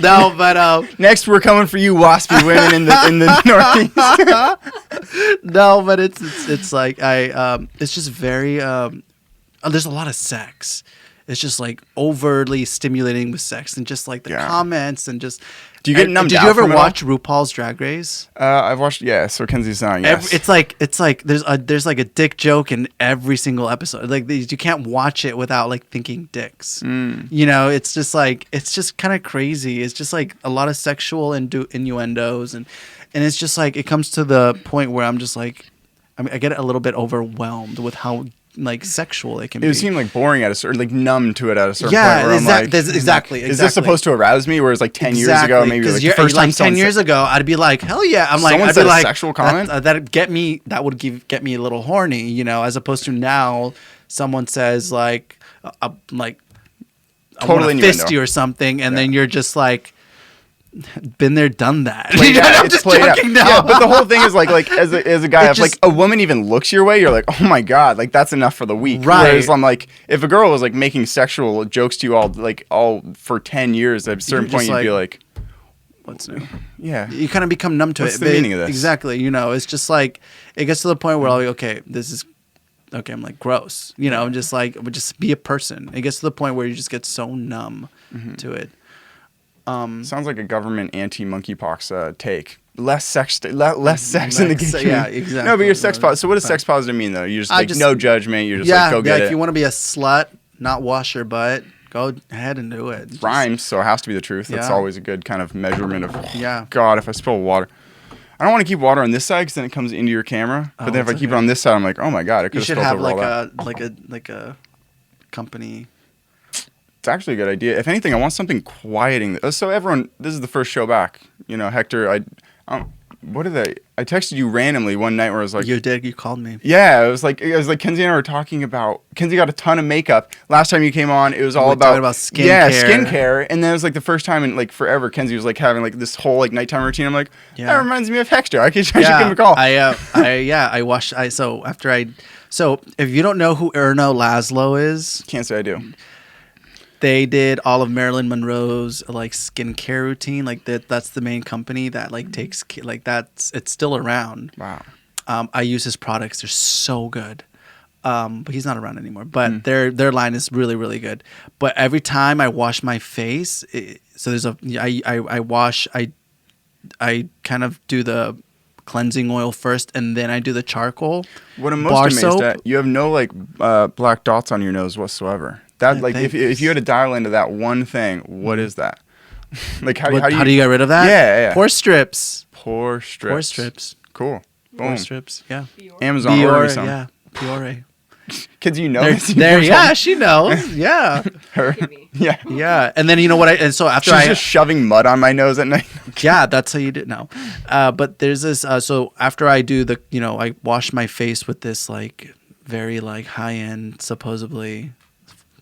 No, but next we're coming for you, waspy women in the Northeast. No, but it's like it's just very there's a lot of sex. It's just like overly stimulating with sex and just like the comments and just. Do you get numbed out? Did you ever watch RuPaul's Drag Race? I've watched. Yeah, so Kenzie's song. Yes. It's like there's like a dick joke in every single episode. Like you can't watch it without like thinking dicks. It's just kind of crazy. It's just like a lot of sexual innuendos and it's just like it comes to the point where I'm just like, I get a little bit overwhelmed with how like sexual it can be. It seemed like boring at a certain, like numb to it at a certain point. Yeah, where I'm like, exactly. Is this supposed to arouse me? Whereas like 10 years ago, maybe like the first time 10 years ago, I'd be like, hell yeah. I'm like, someone I'd said be a like, sexual comment that would get me a little horny, as opposed to now, someone says like, totally I want to fist you or something, and then you're just like. Been there, done that. I'm just joking now. Yeah, but the whole thing is like as a guy, if like a woman even looks your way, you're like, oh my god, like that's enough for the week. Right. Whereas I'm like, if a girl was like making sexual jokes to you all for 10 years, at a certain point you'd be like, what's new? Yeah, you kind of become numb to What's the meaning of this? Exactly. It's just like it gets to the point where I'm like, okay, this is. Okay, I'm like gross. I'm just like, just be a person. It gets to the point where you just get so numb to it. Sounds like a government anti-monkeypox take. Less sex in the gay community. Yeah, exactly. No, but you're sex positive. So what does sex positive mean though? You're just like no judgment. You're just like go get it. If you want to be a slut, not wash your butt, go ahead and do it. Rhymes, so it has to be the truth. That's always a good kind of measurement of. Yeah. God, if I spill water. I don't want to keep water on this side because then it comes into your camera. But then if I keep it on this side, I'm like, oh my god, I could have spilled over all that. You should have like a company. It's actually a good idea. If anything, I want something quieting. So everyone, this is the first show back. Hector, I texted you randomly one night where I was like, you did. You called me. Yeah, it was like Kenzie and I were talking about. Kenzie got a ton of makeup last time you came on. It was all about skincare. Yeah, skincare. And then it was like the first time in like forever. Kenzie was like having like this whole like nighttime routine. I'm like, that reminds me of Hector. I should give him a call. So if you don't know who Erno Laszlo is, can't say I do. They did all of Marilyn Monroe's like skincare routine. Like that's the main company that like takes like it's still around. Wow. I use his products. They're so good. But he's not around anymore. But their line is really, really good. But every time I wash my face, I kind of do the cleansing oil first, and then I do the charcoal. What I'm most amazed at, you have no like black dots on your nose whatsoever. That like if you had to dial into that one thing, what is that? Like how do you get rid of that? Yeah. Pore strips. Pore strips. Cool. Boom. Pore strips. Yeah. Amazon order some. Yeah. Biore. Kids, you know this. Yeah, she knows. Yeah. Her. Yeah. Yeah. And then you know what? And so after she's just shoving mud on my nose at night. Yeah, that's how you do it now. But there's this. So after I do I wash my face with this like very like high end, supposedly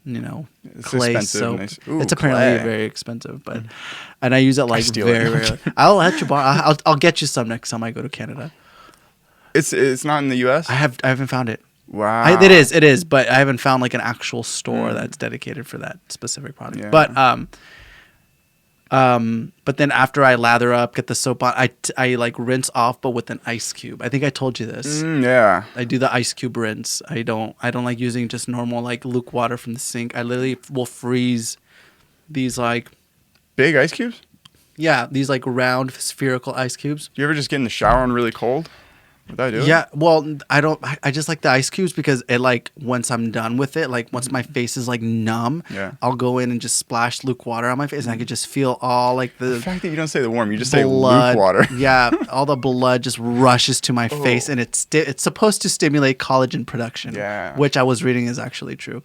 It's clay expensive, soap. nice. Ooh, It's apparently clay. very expensive, but and I use it like steal very it. rarely. I'll let you borrow. I'll get you some next time I go to Canada. It's not in the U.S. I haven't found it. Wow. It is, but I haven't found like an actual store that's dedicated for that specific product. Yeah. But then after I lather up, get the soap on, I like rinse off, but with an ice cube. I think I told you this. Yeah. I do the ice cube rinse. I don't like using just normal like luke water from the sink. I literally will freeze these like Big ice cubes? these like round spherical ice cubes. Do you ever just get in the shower and really cold? Would that do it? Yeah, well, I don't. I just like the ice cubes because it like once I'm done with it, like once my face is like numb, I'll go in and just splash luke water on my face, and I could just feel all like the fact that you don't say the warm, you just blood, say luke water. Yeah, all the blood just rushes to my face, and it's supposed to stimulate collagen production. Yeah. Which I was reading is actually true.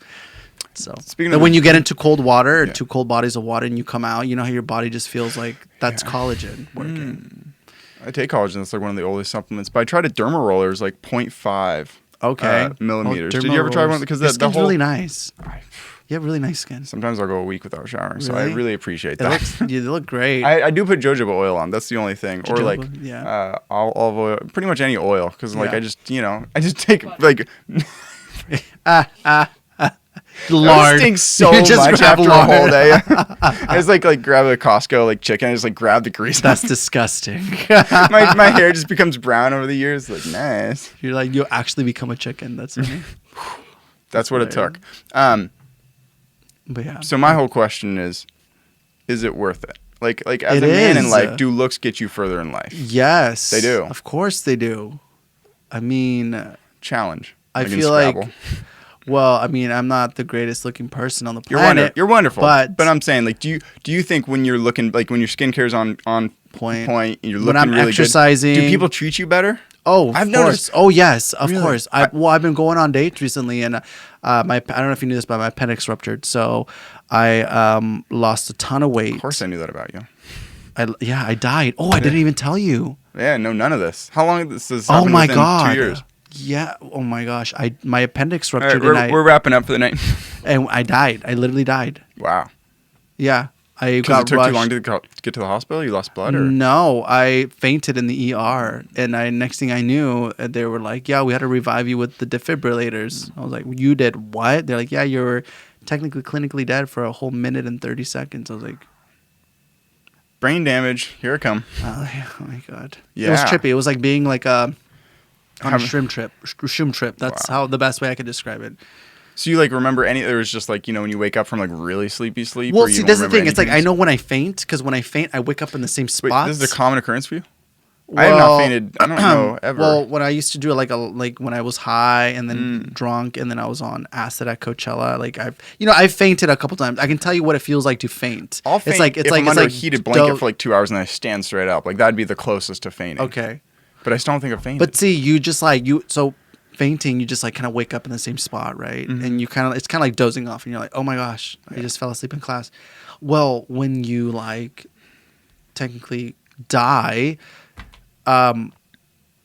So Speaking of when you get into cold water or 2 cold bodies of water and you come out, you know how your body just feels like that's collagen working. I take collagen. It's like one of the oldest supplements. But I tried a derma roller. It's like 0.5 millimeters. Did you ever try one? Because the skin's really nice. You have really nice skin. Sometimes I'll go a week without showering. So I really appreciate that. They look great. I do put jojoba oil on. That's the only thing. Or like olive oil. Pretty much any oil. Because like I just take like... Lard. Stinks so much after a whole day. I just like grab a Costco like chicken. I just like grab the grease. That's disgusting. my hair just becomes brown over the years. Like nice. You're like you actually become a chicken. That's funny. That's what it took. But yeah. So my whole question is it worth it? Like as a man in life, do looks get you further in life? Yes, they do. Of course they do. I mean, challenge. I feel like. Well, I mean, I'm not the greatest looking person on the planet. You're wonderful. But I'm saying, like, do you think when you're looking, like, when your skincare's on point, you're looking when I'm really exercising, good, do people treat you better? Oh, I've noticed. Oh, yes, of course. I've been going on dates recently, and I don't know if you knew this, but my appendix ruptured, so I lost a ton of weight. Of course, I knew that about you. I died. Oh, I didn't even tell you. Yeah, no, none of this. How long this has Oh happened? my within God. 2 years? Yeah. Oh my gosh. My appendix ruptured. Right, we're wrapping up for the night. And I died. I literally died. Wow. Yeah. I got Because it took rushed. too long to get to the hospital? You lost blood? Or? No, I fainted in the ER. And next thing I knew, they were like, yeah, we had to revive you with the defibrillators. I was like, you did what? They're like, yeah, you were technically clinically dead for a whole minute and 30 seconds. I was like, brain damage. Here it come. Oh my God. Yeah. It was trippy. It was like being like on a shroom trip. That's how the best way I could describe it. So you like remember there was just like, when you wake up from like really sleepy sleep? Well, see, that's the thing. It's like I know when I faint, because when I faint, I wake up in the same spots. Wait, this is a common occurrence for you? I have not fainted. I don't know ever. Well, when I used to do it, like when I was high and then drunk and then I was on acid at Coachella, like I've fainted a couple times. I can tell you what it feels like to faint. I'll faint if I'm under a heated blanket for like 2 hours and I stand straight up. Like that'd be the closest to fainting. Okay. But I still don't think I've fainted. But see, so fainting, you just like kind of wake up in the same spot, right? Mm-hmm. And it's kind of like dozing off, and you're like, oh my gosh, I just fell asleep in class. Well, when you like technically die,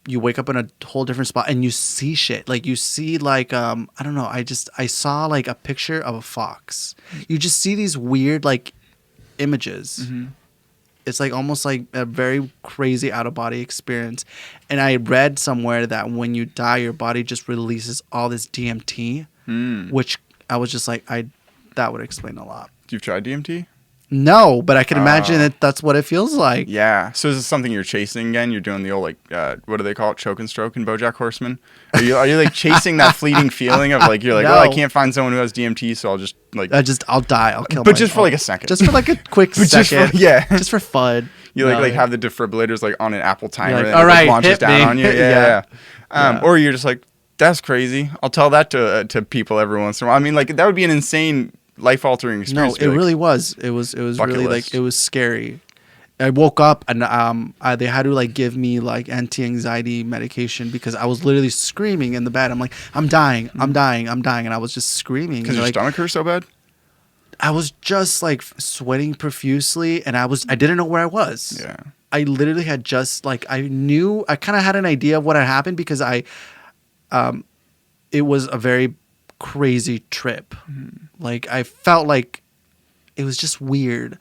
you wake up in a whole different spot and you see shit. Like you see like I don't know. I saw like a picture of a fox. You just see these weird like images. Mm-hmm. It's like almost like a very crazy out of body experience. And I read somewhere that when you die, your body just releases all this DMT, which I was just like, that would explain a lot. You've tried DMT? No, but I can imagine that's what it feels like. Yeah. So is this something you're chasing again? You're doing the old like what do they call it? Choke and stroke in BoJack Horseman? Are you like chasing that fleeting feeling of like you're like, No. oh, I can't find someone who has DMT, so I'll just like I'll die. I'll kill. But just for like a second. Just for like a quick second. Just for fun. You like have the defibrillators like on an Apple timer like, and all right, it launches down on you. Yeah. Or you're just like, that's crazy. I'll tell that to people every once in a while. I mean, like that would be an insane life-altering experience. No, it really was. It was really like it was scary. I woke up and they had to like give me like anti-anxiety medication because I was literally screaming in the bed. I'm like, I'm dying, and I was just screaming. Because your stomach hurt so bad? I was just like sweating profusely, and I didn't know where I was. Yeah. I literally had just like I kind of had an idea of what had happened because it was a very crazy trip. Like I felt like it was just weird.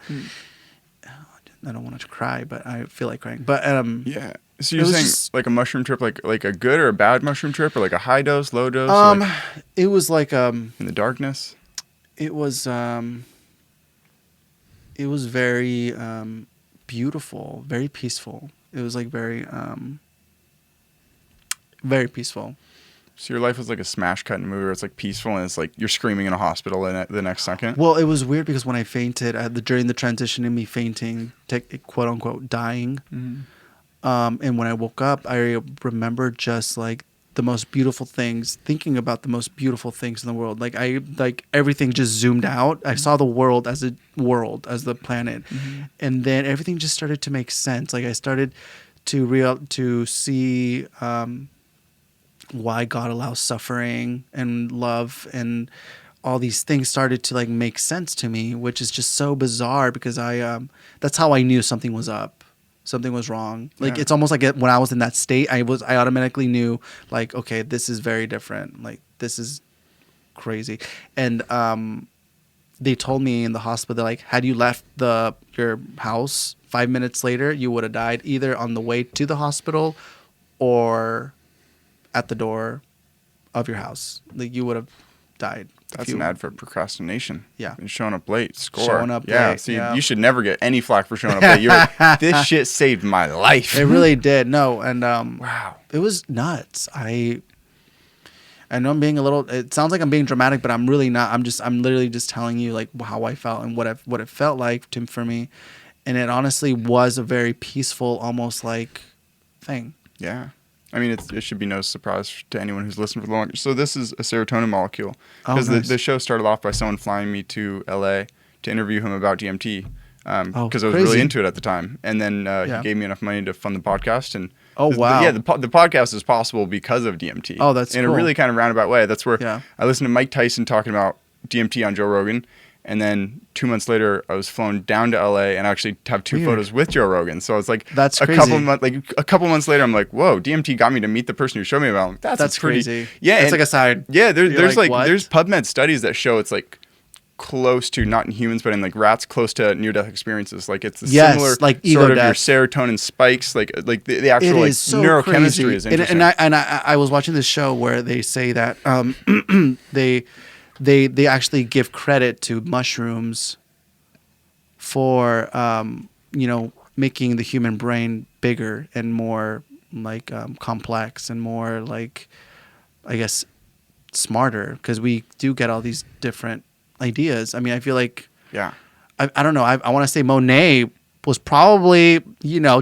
I don't want to cry, but I feel like crying. But yeah. So you're saying like a mushroom trip, like a good or a bad mushroom trip, or like a high dose, low dose? Like it was like in the darkness. It was very beautiful, very peaceful. It was like very peaceful. So your life was like a smash cut in a movie where it's like peaceful and it's like you're screaming in a hospital in the next second. Well, it was weird because when I fainted, during the transition in me fainting, quote unquote dying, and when I woke up, I remember just like the most beautiful things, thinking about the most beautiful things in the world. Like everything just zoomed out. I saw the world as the planet, and then everything just started to make sense. Like I started to see why God allows suffering and love, and all these things started to like make sense to me, which is just so bizarre because that's how I knew something was up. Something was wrong. Like it's almost like when I was in that state, I automatically knew like, okay, this is very different. Like this is crazy. And they told me in the hospital, like, had you left your house 5 minutes later, you would have died either on the way to the hospital or at the door of your house. Like you would have died. That's an ad for procrastination. Yeah. And showing up late. Score. Showing up yeah. late. See, you should never get any flack for showing up late. You're like, this shit saved my life. It really did. No. And wow. It was nuts. I know I'm being it sounds like I'm being dramatic, but I'm really not. I'm literally just telling you like how I felt and what it felt like for me. And it honestly was a very peaceful, almost like thing. Yeah. I mean, it should be no surprise to anyone who's listened for long. So this is a serotonin molecule. Because the show started off by someone flying me to LA to interview him about DMT. Because I was really into it at the time. And then he gave me enough money to fund the podcast. And wow. the podcast is possible because of DMT. Oh, that's in cool. a really kind of roundabout way. That's where I listened to Mike Tyson talking about DMT on Joe Rogan. And then 2 months later, I was flown down to LA and actually have two photos with Joe Rogan. So it's like that's a crazy. couple months later, I'm like, whoa, DMT got me to meet the person you showed me about. That's crazy. Yeah, it's like a side. Yeah, there's what? PubMed studies that show it's like close to, not in humans, but in like rats, close to near-death experiences. Like it's similar like sort of death. your serotonin spikes, like the actual like so neurochemistry crazy. is interesting. And I was watching this show where they say that they actually give credit to mushrooms for making the human brain bigger and more like complex and more like, I guess, smarter, because we do get all these different ideas. I mean, I feel like I don't know. I want to say Monet was probably,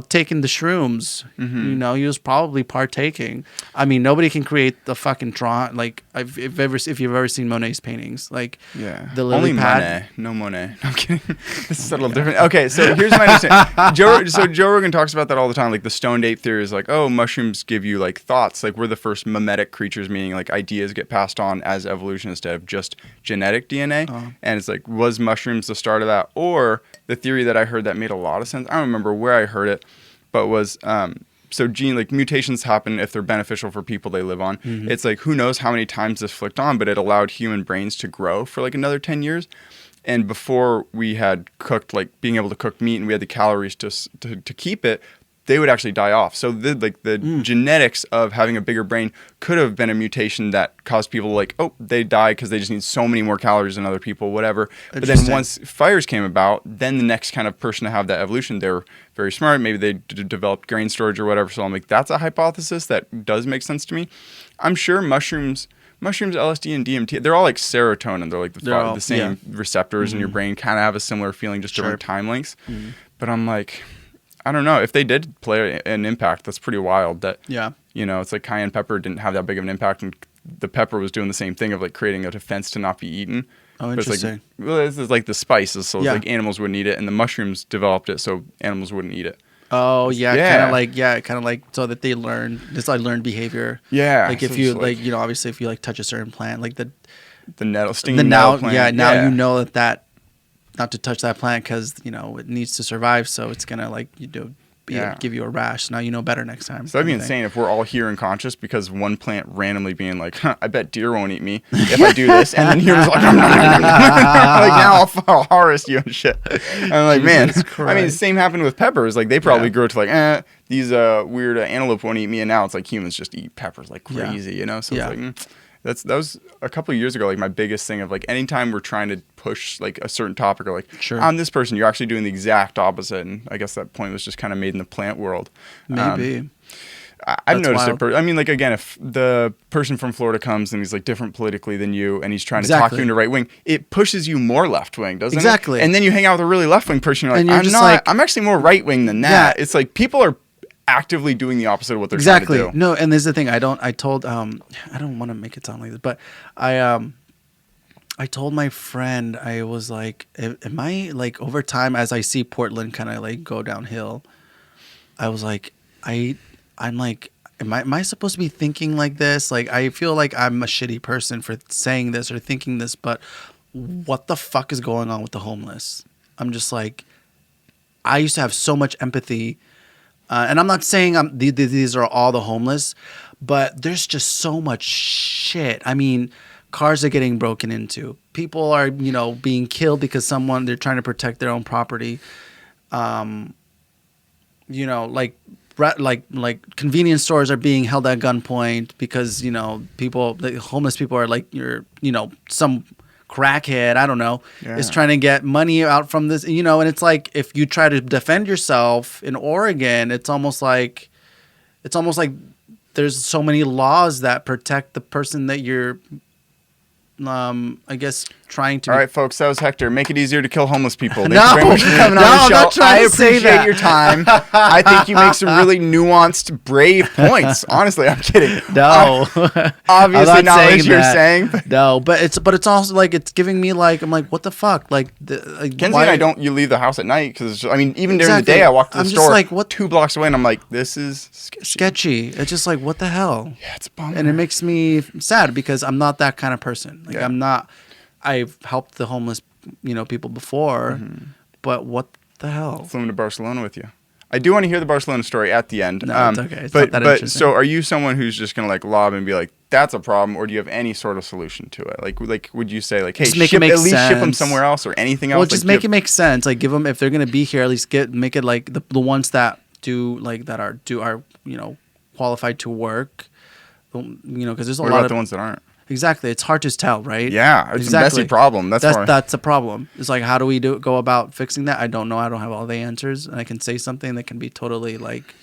taking the shrooms. He was probably partaking. I mean, nobody can create the fucking drawing. Like, if you've ever seen Monet's paintings, like the lily only pad. Monet, no Monet. No, I'm kidding. This is a little different. Okay, so here's my understanding. Joe Rogan talks about that all the time. Like the stoned ape theory is like, oh, mushrooms give you like thoughts. Like we're the first mimetic creatures, meaning like ideas get passed on as evolution instead of just genetic DNA. And it's like, was mushrooms the start of that? Or the theory that I heard that made a lot of sense, I don't remember where I heard it, but was so mutations happen if they're beneficial for people they live on. It's like, who knows how many times this flicked on, but it allowed human brains to grow for like another 10 years. And before we had cooked, like being able to cook meat and we had the calories to keep it, they would actually die off. So the genetics of having a bigger brain could have been a mutation that caused people like, oh, they die because they just need so many more calories than other people, whatever. But then once fires came about, then the next kind of person to have that evolution, they were very smart. Maybe they developed grain storage or whatever. So I'm like, that's a hypothesis that does make sense to me. I'm sure mushrooms, LSD, and DMT, they're all like serotonin. They're like the same receptors in your brain, kind of have a similar feeling, just different time lengths. But I'm like, I don't know. If they did play an impact, that's pretty wild. That it's like cayenne pepper didn't have that big of an impact, and the pepper was doing the same thing of like creating a defense to not be eaten. Oh, interesting. It's like, this is like the spices, so it's like animals wouldn't eat it, and the mushrooms developed it so animals wouldn't eat it. Oh yeah, kind of like so that they learn learned behavior. Yeah, like if you like obviously if you like touch a certain plant, like the nettle stinging nettle plant. Yeah, now you know that not to touch that plant because it needs to survive, so it's gonna like give you a rash. So now you know better next time. So that'd be insane if we're all here and conscious because one plant randomly being like, I bet deer won't eat me if I do this. And then humans like, like now I'll harvest you and shit. And I'm like, man, Christ. I mean, the same happened with peppers. Like they probably grow to like, these weird antelope won't eat me. And now it's like humans just eat peppers like crazy, you know? So it's like, that was a couple of years ago, like my biggest thing of like anytime we're trying to push like a certain topic or like I'm this person, you're actually doing the exact opposite. And I guess that point was just kind of made in the plant world. Maybe. I've noticed it. I mean, like, again, if the person from Florida comes and he's like different politically than you and he's trying to talk you into right wing, it pushes you more left wing, doesn't it? Exactly. And then you hang out with a really left wing person, you're like, I'm actually more right wing than that. It's like people are actively doing the opposite of what they're trying to do. No, and there's the thing. I don't want to make it sound like this, but I told my friend, I was like, am I like over time as I see Portland kind of like go downhill, I was like, I'm like, am I supposed to be thinking like this? Like, I feel like I'm a shitty person for saying this or thinking this, but what the fuck is going on with the homeless? I'm just like, I used to have so much empathy. And I'm not saying these are all the homeless, but there's just so much shit. I mean, cars are getting broken into. People are, being killed because they're trying to protect their own property. Like convenience stores are being held at gunpoint because, homeless people are like some crackhead, I don't know, is trying to get money out from this, and it's like if you try to defend yourself in Oregon, it's almost like there's so many laws that protect the person that you're I guess trying to. All right, folks, that was Hector. Make it easier to kill homeless people. Thank you very much for coming on the show. I appreciate your time. I think you make some really nuanced, brave points. Honestly, I'm kidding. No, obviously not what you're saying. No, but it's also like it's giving me like I'm like what the fuck like. Kenzie and I don't. You leave the house at night because I mean even during the day I walk to the store. Just like, what 2 blocks away and I'm like this is sketchy. It's just like what the hell. Yeah, it's a bummer. And it makes me sad because I'm not that kind of person. Like I'm not. I've helped the homeless, people before, but what the hell? Flew to Barcelona with you. I do want to hear the Barcelona story at the end. No, it's okay. It's not that interesting. So are you someone who's just going to like lob and be like, that's a problem, or do you have any sort of solution to it? Like would you say like, hey, ship them somewhere else or anything else? Well, just make it make sense. Like give them, if they're going to be here, at least make it like the ones that do like that are qualified to work, because there's a lot of the ones that aren't. Exactly. It's hard to tell, right? Yeah, it's a messy problem. That's a problem. It's like, how do we go about fixing that? I don't know. I don't have all the answers. And I can say something that can be totally like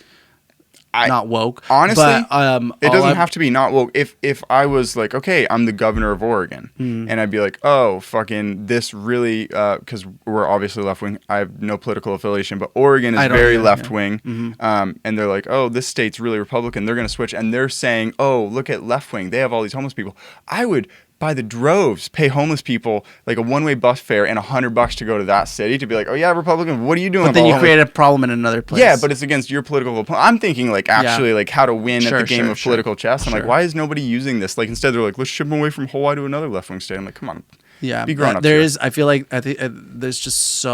not woke. Honestly, but, it doesn't have to be not woke. If I was like, okay, I'm the governor of Oregon, and I'd be like, oh, fucking this really, because we're obviously left wing. I have no political affiliation, but Oregon is very left wing. And they're like, oh, this state's really Republican. They're going to switch, and they're saying, oh, look at left wing. They have all these homeless people. I would, by the droves, pay homeless people like a one-way bus fare and $100 to go to that city to be like, oh yeah, Republican, what are you doing? But then you create a problem in another place. Yeah, but it's against your political opponent. I'm thinking like actually like how to win at the game of political chess. I'm like, why is nobody using this? Like instead they're like, let's ship them away from Hawaii to another left-wing state. I'm like, come on, be grown up. I feel like there's just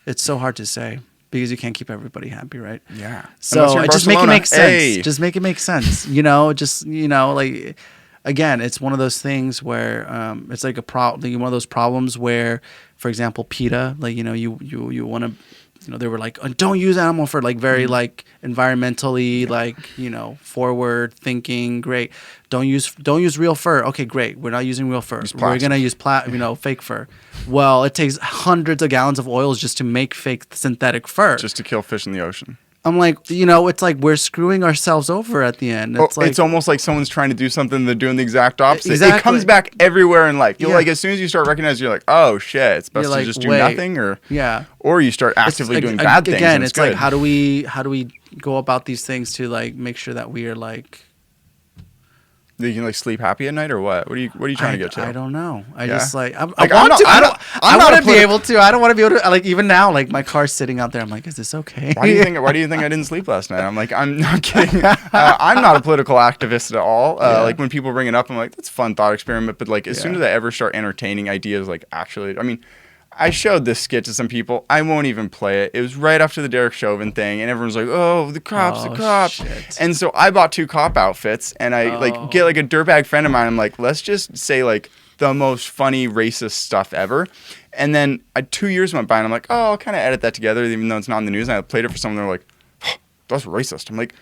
it's so hard to say. Because you can't keep everybody happy, right? Yeah. So just make it make sense. Hey. Just make it make sense. Like. Again, it's one of those things where it's like one of those problems where, for example, PETA, like you want to, they were like, oh, don't use animal fur, like very like environmentally like forward thinking, great. Don't use real fur. Okay, great. We're not using real fur. We're gonna use fake fur. Well, it takes hundreds of gallons of oils just to make fake synthetic fur, just to kill fish in the ocean. I'm like, it's like we're screwing ourselves over at the end. It's almost like someone's trying to do something, they're doing the exact opposite. Exactly. It comes back everywhere in life. You're like, as soon as you start recognizing, you're like, oh shit, it's best to just do nothing, or you start actively doing bad things. Again, it's like, how do we go about these things to like make sure that we are like. You can like sleep happy at night or what? What are you trying to get to? I don't know. I just like I want to be able to. I don't want to be able to. Like even now, like my car's sitting out there. I'm like, is this okay? Why do you think I didn't sleep last night? I'm like, I'm not kidding. I'm not a political activist at all. Like when people bring it up, I'm like, that's a fun thought experiment. But like as soon as I ever start entertaining ideas, like actually, I mean, I showed this skit to some people. I won't even play it. It was right after the Derek Chauvin thing, and everyone's like, "Oh, the cops, the cops!" Shit. And so I bought 2 cop outfits, and I like get like a dirtbag friend of mine. I'm like, let's just say like the most funny racist stuff ever. And then 2 years went by, and I'm like, oh, I'll kind of edit that together, even though it's not in the news. And I played it for someone. They're like, oh, that's racist. I'm like.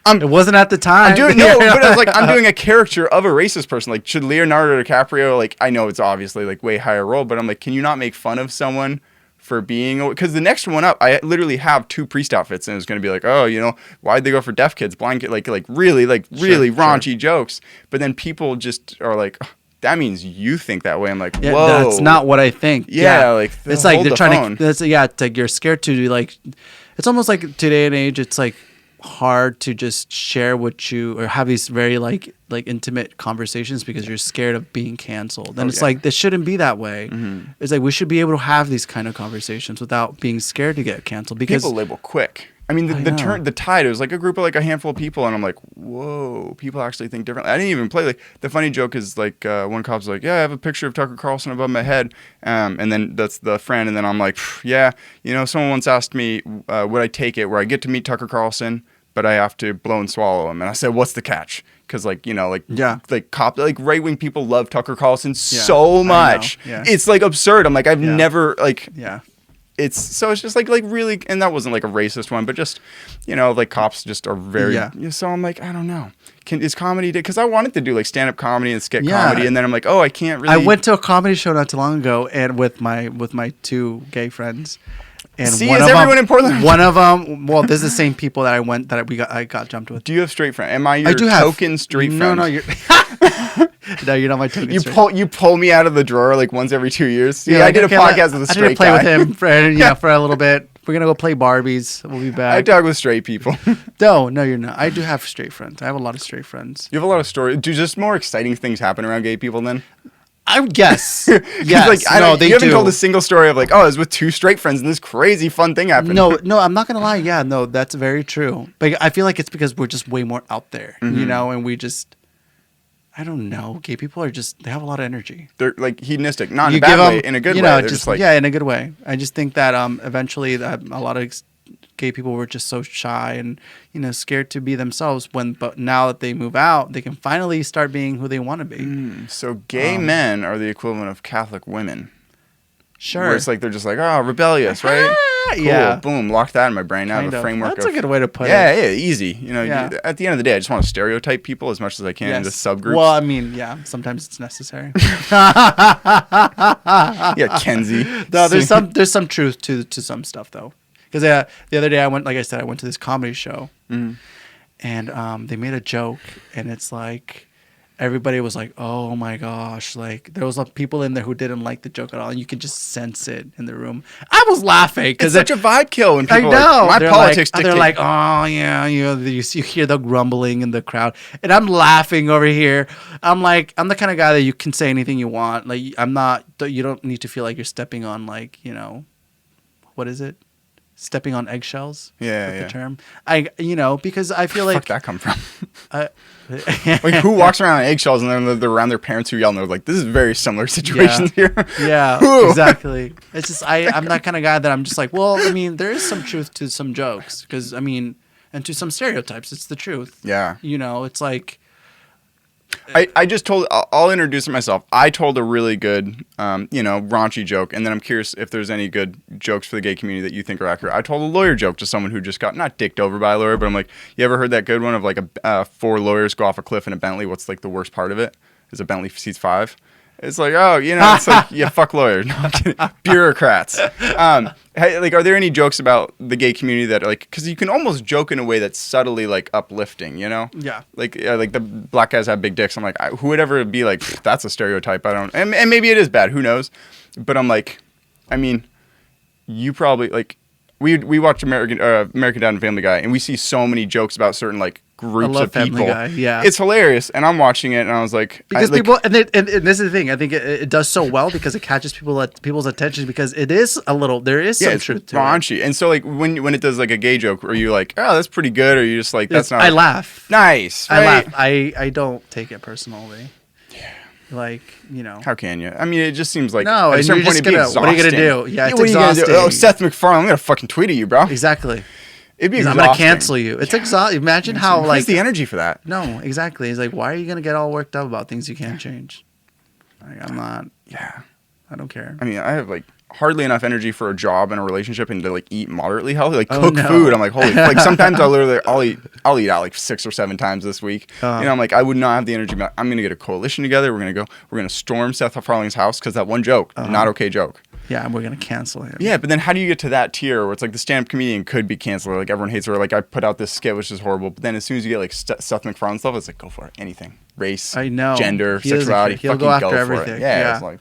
It wasn't at the time. But I was like, I'm doing a character of a racist person. Like, should Leonardo DiCaprio, like, I know it's obviously like way higher role, but I'm like, can you not make fun of someone for being? Because the next one up, I literally have 2 priest outfits, and it's going to be like, oh, you know, why'd they go for deaf kids, blind kids, like really raunchy jokes. But then people just are like, oh, that means you think that way. I'm like, whoa, that's not what I think. Yeah, like it's like they're trying to. It's like you're scared to do like. It's almost like today and age. It's like hard to just share what you or have these very like intimate conversations because you're scared of being canceled. And it's like this shouldn't be that way. It's like we should be able to have these kind of conversations without being scared to get canceled because people label quick. I mean, the tide, it was like a group of like a handful of people, and I'm like, whoa, people actually think differently. I didn't even play. Like, the funny joke is like one cop's like, yeah, I have a picture of Tucker Carlson above my head, and then that's the friend, and then I'm like, yeah, you know, someone once asked me, would I take it where I get to meet Tucker Carlson, but I have to blow and swallow him, and I said, what's the catch? Because like, you know, like like right-wing people love Tucker Carlson so much. It's like absurd. I'm like, I've never like it's just like really, and that wasn't like a racist one, but just, you know, like cops just are very so I'm like, I don't know, is comedy, because I wanted to do like stand-up comedy and skit comedy, and then I'm like, oh, I can't really. I went to a comedy show not too long ago, and with my 2 gay friends. And see, is everyone in Portland? One of them, well, this is the same people that I got jumped with. Do you have straight friend? Am I your token straight friend? No, you're no, you're not my token. You pull me out of the drawer like once every 2 years. Yeah, I did a podcast with a straight guy. I did play with him for a little bit. We're gonna go play Barbies. We'll be back. I talk with straight people. No, you're not. I do have straight friends. I have a lot of straight friends. You have a lot of stories. Do just more exciting things happen around gay people then? I guess. Yes. Like, you haven't told a single story of like, oh, I was with 2 straight friends and this crazy fun thing happened. No, I'm not gonna lie. Yeah, no, that's very true. But I feel like it's because we're just way more out there, you know, and we just, I don't know. Gay people are they have a lot of energy. They're like hedonistic, not in a bad way, in a good way. They're just like, in a good way. I just think that eventually that a lot of gay people were just so shy and, you know, scared to be themselves, but now that they move out, they can finally start being who they want to be. So gay men are the equivalent of Catholic women. Sure. Where it's like they're just like, oh, rebellious, right? Cool. Yeah. Boom. Lock that in my brain. Now I have a framework. That's a good way to put it. Yeah, easy. You know, at the end of the day, I just want to stereotype people as much as I can into subgroups. Well, I mean, sometimes it's necessary. Yeah, Kenzie. No, there's some truth to some stuff though. Because the other day I went to this comedy show, and they made a joke, and it's like everybody was like, "Oh my gosh!" Like there was people in there who didn't like the joke at all, and you could just sense it in the room. I was laughing because it's such a vibe kill when people. I know. Like, my politics. They're like, "Oh yeah," you hear the grumbling in the crowd, and I'm laughing over here. I'm like, I'm the kind of guy that you can say anything you want. Like I'm not. You don't need to feel like you're stepping on like, you know, what is it? Stepping on eggshells. The term. Because I feel like. Where'd that come from? Like who walks around on eggshells and then they're around their parents who yell and they're like, this is very similar situations here. Yeah, exactly. It's just I'm that kind of guy that I'm just like, well, I mean, there is some truth to some jokes because I mean, and to some stereotypes, it's the truth. Yeah. You know, it's like. I'll introduce myself. I told a really good, raunchy joke, and then I'm curious if there's any good jokes for the gay community that you think are accurate. I told a lawyer joke to someone who just got, not dicked over by a lawyer, but I'm like, you ever heard that good one of like 4 lawyers go off a cliff in a Bentley? What's like the worst part of it? Is a Bentley seats 5? It's like, oh, you know, it's like, yeah, fuck lawyers. No, I'm kidding. Bureaucrats. Like, are there any jokes about the gay community that, like, because you can almost joke in a way that's subtly, like, uplifting, you know? Yeah. Like the black guys have big dicks. I'm like, who would ever be like, that's a stereotype? I don't, and maybe it is bad. Who knows? But I'm like, I mean, you probably, like, we watch American Dad and Family Guy, and we see so many jokes about certain, like, groups of people. Family Guy, yeah. It's hilarious, and I'm watching it, and I was like, because people, and this is the thing. I think it does so well because it catches people's attention because it is there is some truth to raunchy. it. And so like when it does like a gay joke, are you like, oh, that's pretty good, or you just like, that's not? I laugh. Nice. Right? I laugh. I don't take it personally. Like, you know. How can you? I mean, it just seems like no, at a and certain you're point just it'd be gonna. What are you exhausting. gonna do? Yeah, it's what exhausting. Are you gonna do? Oh, Seth MacFarlane, I'm gonna fucking tweet at you, bro. Exactly. It'd be I'm exhausting. gonna cancel you. It's exhausting. Imagine how Where's like the energy for that? No, exactly. It's like, why are you gonna get all worked up about things you can't change? Like, I'm not. Yeah. I don't care. I mean, I have like hardly enough energy for a job and a relationship, and to like eat moderately healthy, like Oh, cook no. food. I'm like, holy, like sometimes I'll eat out like 6 or 7 times this week. I'm like, I would not have the energy. But I'm gonna get a coalition together. We're gonna storm Seth MacFarlane's house because that one joke, not okay joke. Yeah, and we're gonna cancel him. Yeah, but then how do you get to that tier where it's like the stand-up comedian could be canceled, or like everyone hates her, or like I put out this skit which is horrible, but then as soon as you get like Seth MacFarlane stuff, it's like go for it, anything, race, I know, gender, he sexuality, he'll fucking go after for everything. it. Yeah. It's like,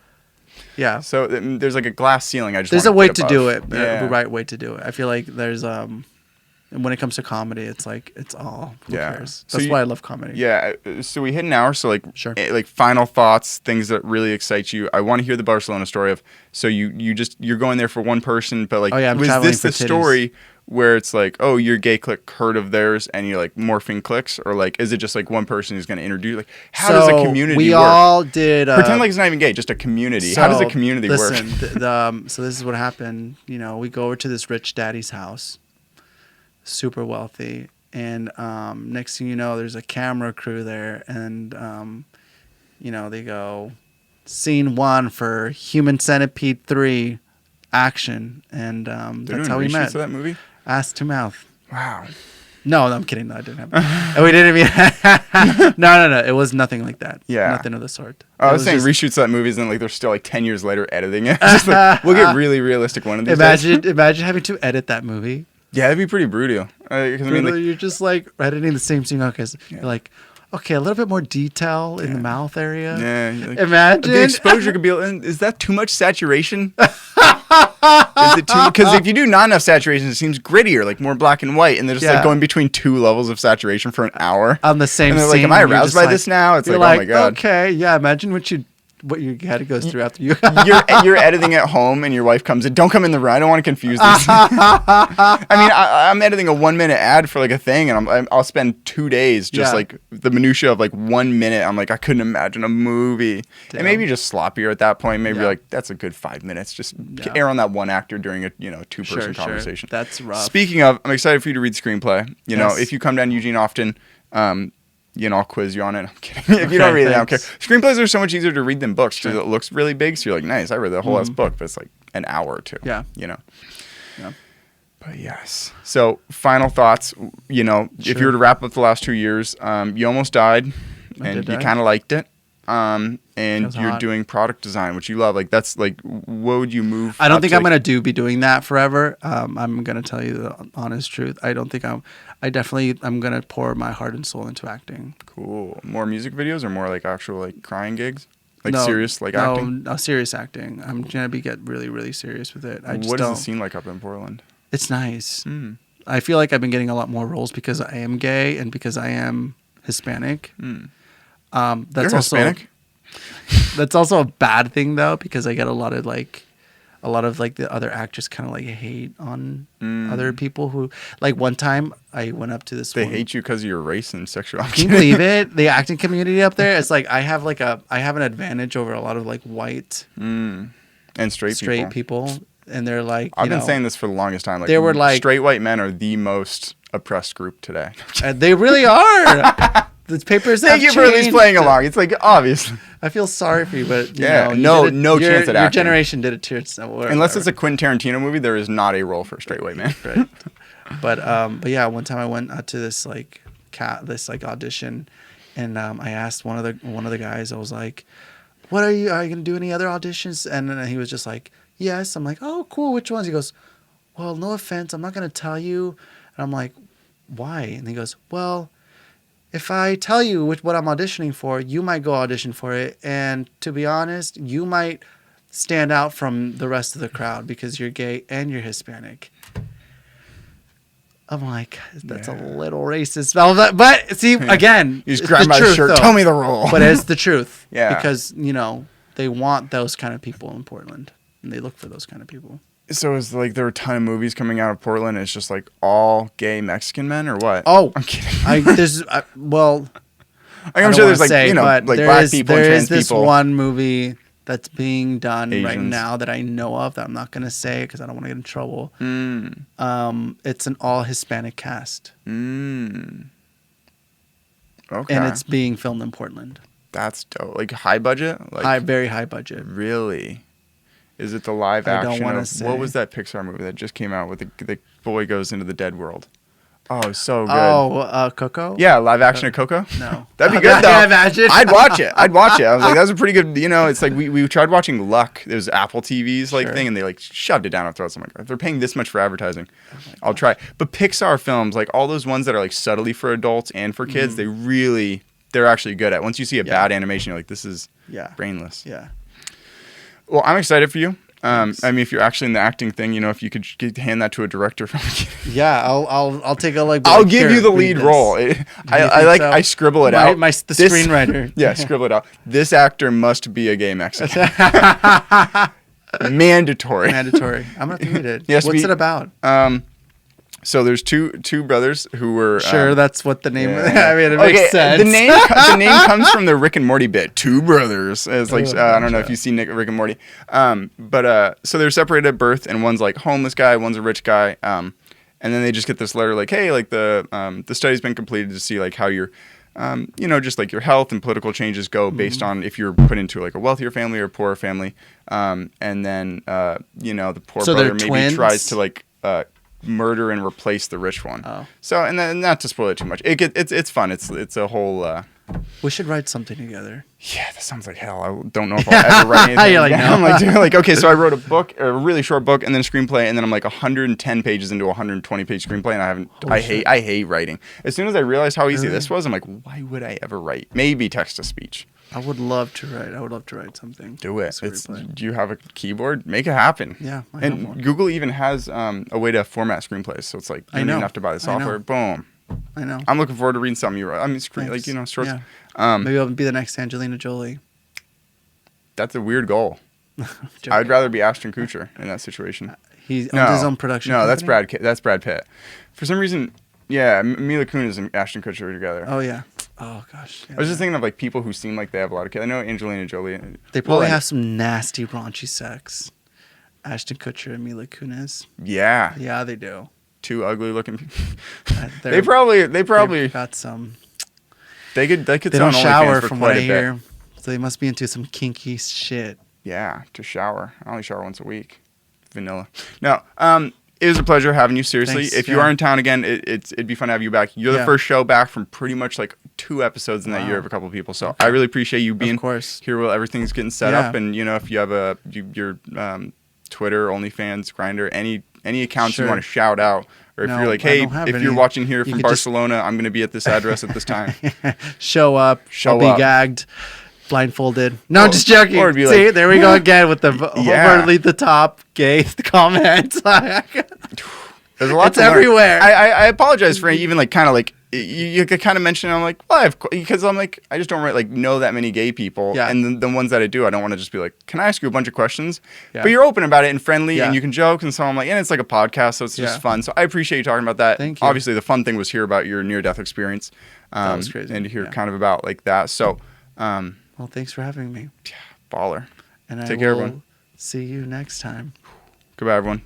yeah. so there's like a glass ceiling. I just There's want a way get to above. do it, Yeah. the right way to do it. I feel like there's when it comes to comedy, it's like it's all who cares. That's why I love comedy. Yeah, so we hit an hour. So like, Sure. Like final thoughts, things that really excite you. I want to hear the Barcelona story of. So you're going there for one person, but like, I'm was traveling this for the titties. story where it's like, oh, your gay clique heard of theirs and you're like morphing cliques, or like, is it just like one person who's going to introduce? Like, how does a community we work? all did Pretend like it's not even gay, just a community. How does a community work? So this is what happened. You know, we go over to this rich daddy's house, super wealthy, and next thing you know, there's a camera crew there, and you know, they go, scene 1 for Human Centipede 3, action, and that's how we met. Of that movie? Ass to mouth. Wow. No, I'm kidding. No, I didn't have. And we didn't even. No. It was nothing like that. Yeah. Nothing of the sort. I was saying reshoots of that movies and like they're still like 10 years later editing it. Just like, we'll get really realistic one of these days. Imagine having to edit that movie. Yeah, that'd be pretty brutal. 'Cause I mean, like, You're just like editing the same scene. Okay, so you're like, okay, a little bit more detail in the mouth area. yeah. Like, Imagine the exposure could be. Is that too much saturation? Is it too? Because if you do not enough saturation, it seems grittier, like more black and white, and they're just like going between 2 levels of saturation for an hour on the same. And they're scene, like, "Am I aroused by this now?" It's like, oh my god. Okay, yeah. Imagine what your head goes through after you. you're editing at home and your wife comes in. Don't come in the room. I don't want to confuse these. I mean, I'm editing a 1-minute ad for like a thing, and I'll spend 2 days just like the minutia of like 1 minute. I'm like, I couldn't imagine a movie. Damn. And maybe just sloppier at that point. Maybe you're like, that's a good 5 minutes. Just air on that one actor during a 2-person conversation. Sure. That's rough. Speaking of, I'm excited for you to read the screenplay. You know, if you come down to Eugene often, I'll quiz you on it. I'm kidding. If you don't read it, I don't care. Screenplays are so much easier to read than books because it looks really big. So you're like, nice, I read the whole ass book, but it's like an hour or 2. Yeah. Yeah. But yes. So final thoughts. If you were to wrap up the last 2 years, you almost died, and you kind of liked it. And you're doing product design, which you love. Like that's like, what would you move? I don't think I'm gonna be doing that forever. I'm gonna tell you the honest truth. I don't think I'm gonna pour my heart and soul into acting. Cool. More music videos or more like actual like crying gigs? Like serious acting? No, serious acting. I'm gonna get really, really serious with it. What does it seem like up in Portland? It's nice. I feel like I've been getting a lot more roles because I am gay and because I am Hispanic. That's You're Hispanic? That's also a bad thing though, because I get a lot of the other actors kind of like hate on other people who, like, one time I went up to this. They hate you because of your race and sexuality. Can you believe it? The acting community up there, it's like I have an advantage over a lot of like white and straight people. And they're like, I've been saying this for the longest time. Like, they were like, straight white men are the most oppressed group today. They really are. The papers have changed. Thank you for at least playing along. It's like obvious. I feel sorry for you, but no chance at acting. Your generation did it to yourself. Unless it's a Quentin Tarantino movie, there is not a role for a straight white man. Right. But yeah, one time I went out to this audition, and I asked one of the guys. I was like, "What are you gonna do any other auditions?" And then he was just like, "Yes." I'm like, "Oh, cool. Which ones?" He goes, "Well, no offense, I'm not gonna tell you." And I'm like, "Why?" And he goes, "Well, if I tell you what I'm auditioning for, you might go audition for it. And to be honest, you might stand out from the rest of the crowd because you're gay and you're Hispanic." I'm like, that's a little racist. But see, again, you just grab my shirt. Though. Tell me the role. But it's the truth. Yeah. Because, they want those kind of people in Portland. And they look for those kind of people. So is like there were a ton of movies coming out of Portland. And it's just like all gay Mexican men or what? Oh, I'm kidding. I'm sure there's like like black people and trans people. There is this one movie that's being done right Asians. now that I know of that I'm not gonna say because I don't want to get in trouble. It's an all Hispanic cast. Okay. And it's being filmed in Portland. That's dope. Like high budget? Like very high budget. Really? Is it the live I action don't want to of say. what was that Pixar movie that just came out with the boy goes into the dead world? Oh, so good. Coco? Yeah, live action of Coco? No. That'd be good though. I imagine. I'd watch it. I was like, that was a pretty good, it's like we tried watching Luck. It was Apple TV's thing and they like shoved it down our throats. I'm like, if they're paying this much for advertising, I'll try. But Pixar films, like all those ones that are like subtly for adults and for kids, they're actually good at. Once you see a bad animation, you're like, this is brainless. Yeah. Well, I'm excited for you. I mean, if you're actually in the acting thing, if you could hand that to a director. Yeah, I'll take a like. I'll give you the lead role. I scribble it out. The screenwriter. Yeah, scribble it out. This actor must be a gay Mexican. Mandatory. I'm gonna have to read it. Yes. What's it about? So there's two brothers who were that's what the name. I mean, it makes sense. The name comes from the Rick and Morty bit. Two brothers. It's like I don't know if you've seen Rick and Morty. But so they're separated at birth, and one's like homeless guy, one's a rich guy. And then they just get this letter like, hey, like the study's been completed to see like how your just like your health and political changes go based on if you're put into like a wealthier family or a poorer family. And then the poor brother maybe tries to like murder and replace the rich one. So and then not to spoil it too much. It's fun. It's a whole. We should write something together. Yeah, that sounds like hell. I don't know if I'll ever write anything. You're like, no. I'm like, dude, like, okay, so I wrote a really short book, and then a screenplay, and then I'm like 110 pages into a 120-page screenplay, and I hate writing. As soon as I realized how easy this was, I'm like, why would I ever write? Maybe text to speech. I would love to write. I would love to write something. Do it. Do you have a keyboard? Make it happen. Yeah. And Google even has a way to format screenplays, so it's like you don't even have to buy the software. Boom. I know. I'm looking forward to reading something you wrote. I mean, shorts. Yeah. Maybe I'll be the next Angelina Jolie. That's a weird goal. I'd rather be Ashton Kutcher in that situation. He owns his own production. No, company? that's Brad Pitt. For some reason, Mila Kunis and Ashton Kutcher are together. Oh yeah. Oh gosh. Yeah, I was just thinking of like people who seem like they have a lot of kids. I know Angelina Jolie. They probably have some nasty, raunchy sex. Ashton Kutcher and Mila Kunis. Yeah. Yeah, they do. Two ugly looking people. They probably got some. They could they don't shower from what I hear, so they must be into some kinky shit. Yeah, to shower. I only shower once a week. Vanilla. No, it was a pleasure having you. Seriously, if you are in town again, it'd be fun to have you back. You're the first show back from pretty much like 2 episodes in that year of a couple of people. So I really appreciate you being here while everything's getting set up. And if you have your Twitter, OnlyFans, Grindr, any accounts you want to shout out. Or if you're like, hey, if you're watching here from Barcelona, I'm going to be at this address at this time. Show up. I'll be gagged, blindfolded. No, just joking. Or be See, there we go again with the overly the top gay comments. There's a lot. It's everywhere. I apologize for even like kind of like you could kind of mention it. I'm like, well, because I'm like, I just don't really like know that many gay people. Yeah. And the ones that I do, I don't want to just be like, can I ask you a bunch of questions? Yeah. But you're open about it and friendly and you can joke. And so I'm like, and it's like a podcast, so it's just fun. So I appreciate you talking about that. Thank you. Obviously, the fun thing was hear about your near-death experience. That was crazy. And to hear kind of about like that. So, well, thanks for having me. Baller. And Take care, everyone. See you next time. Goodbye, everyone.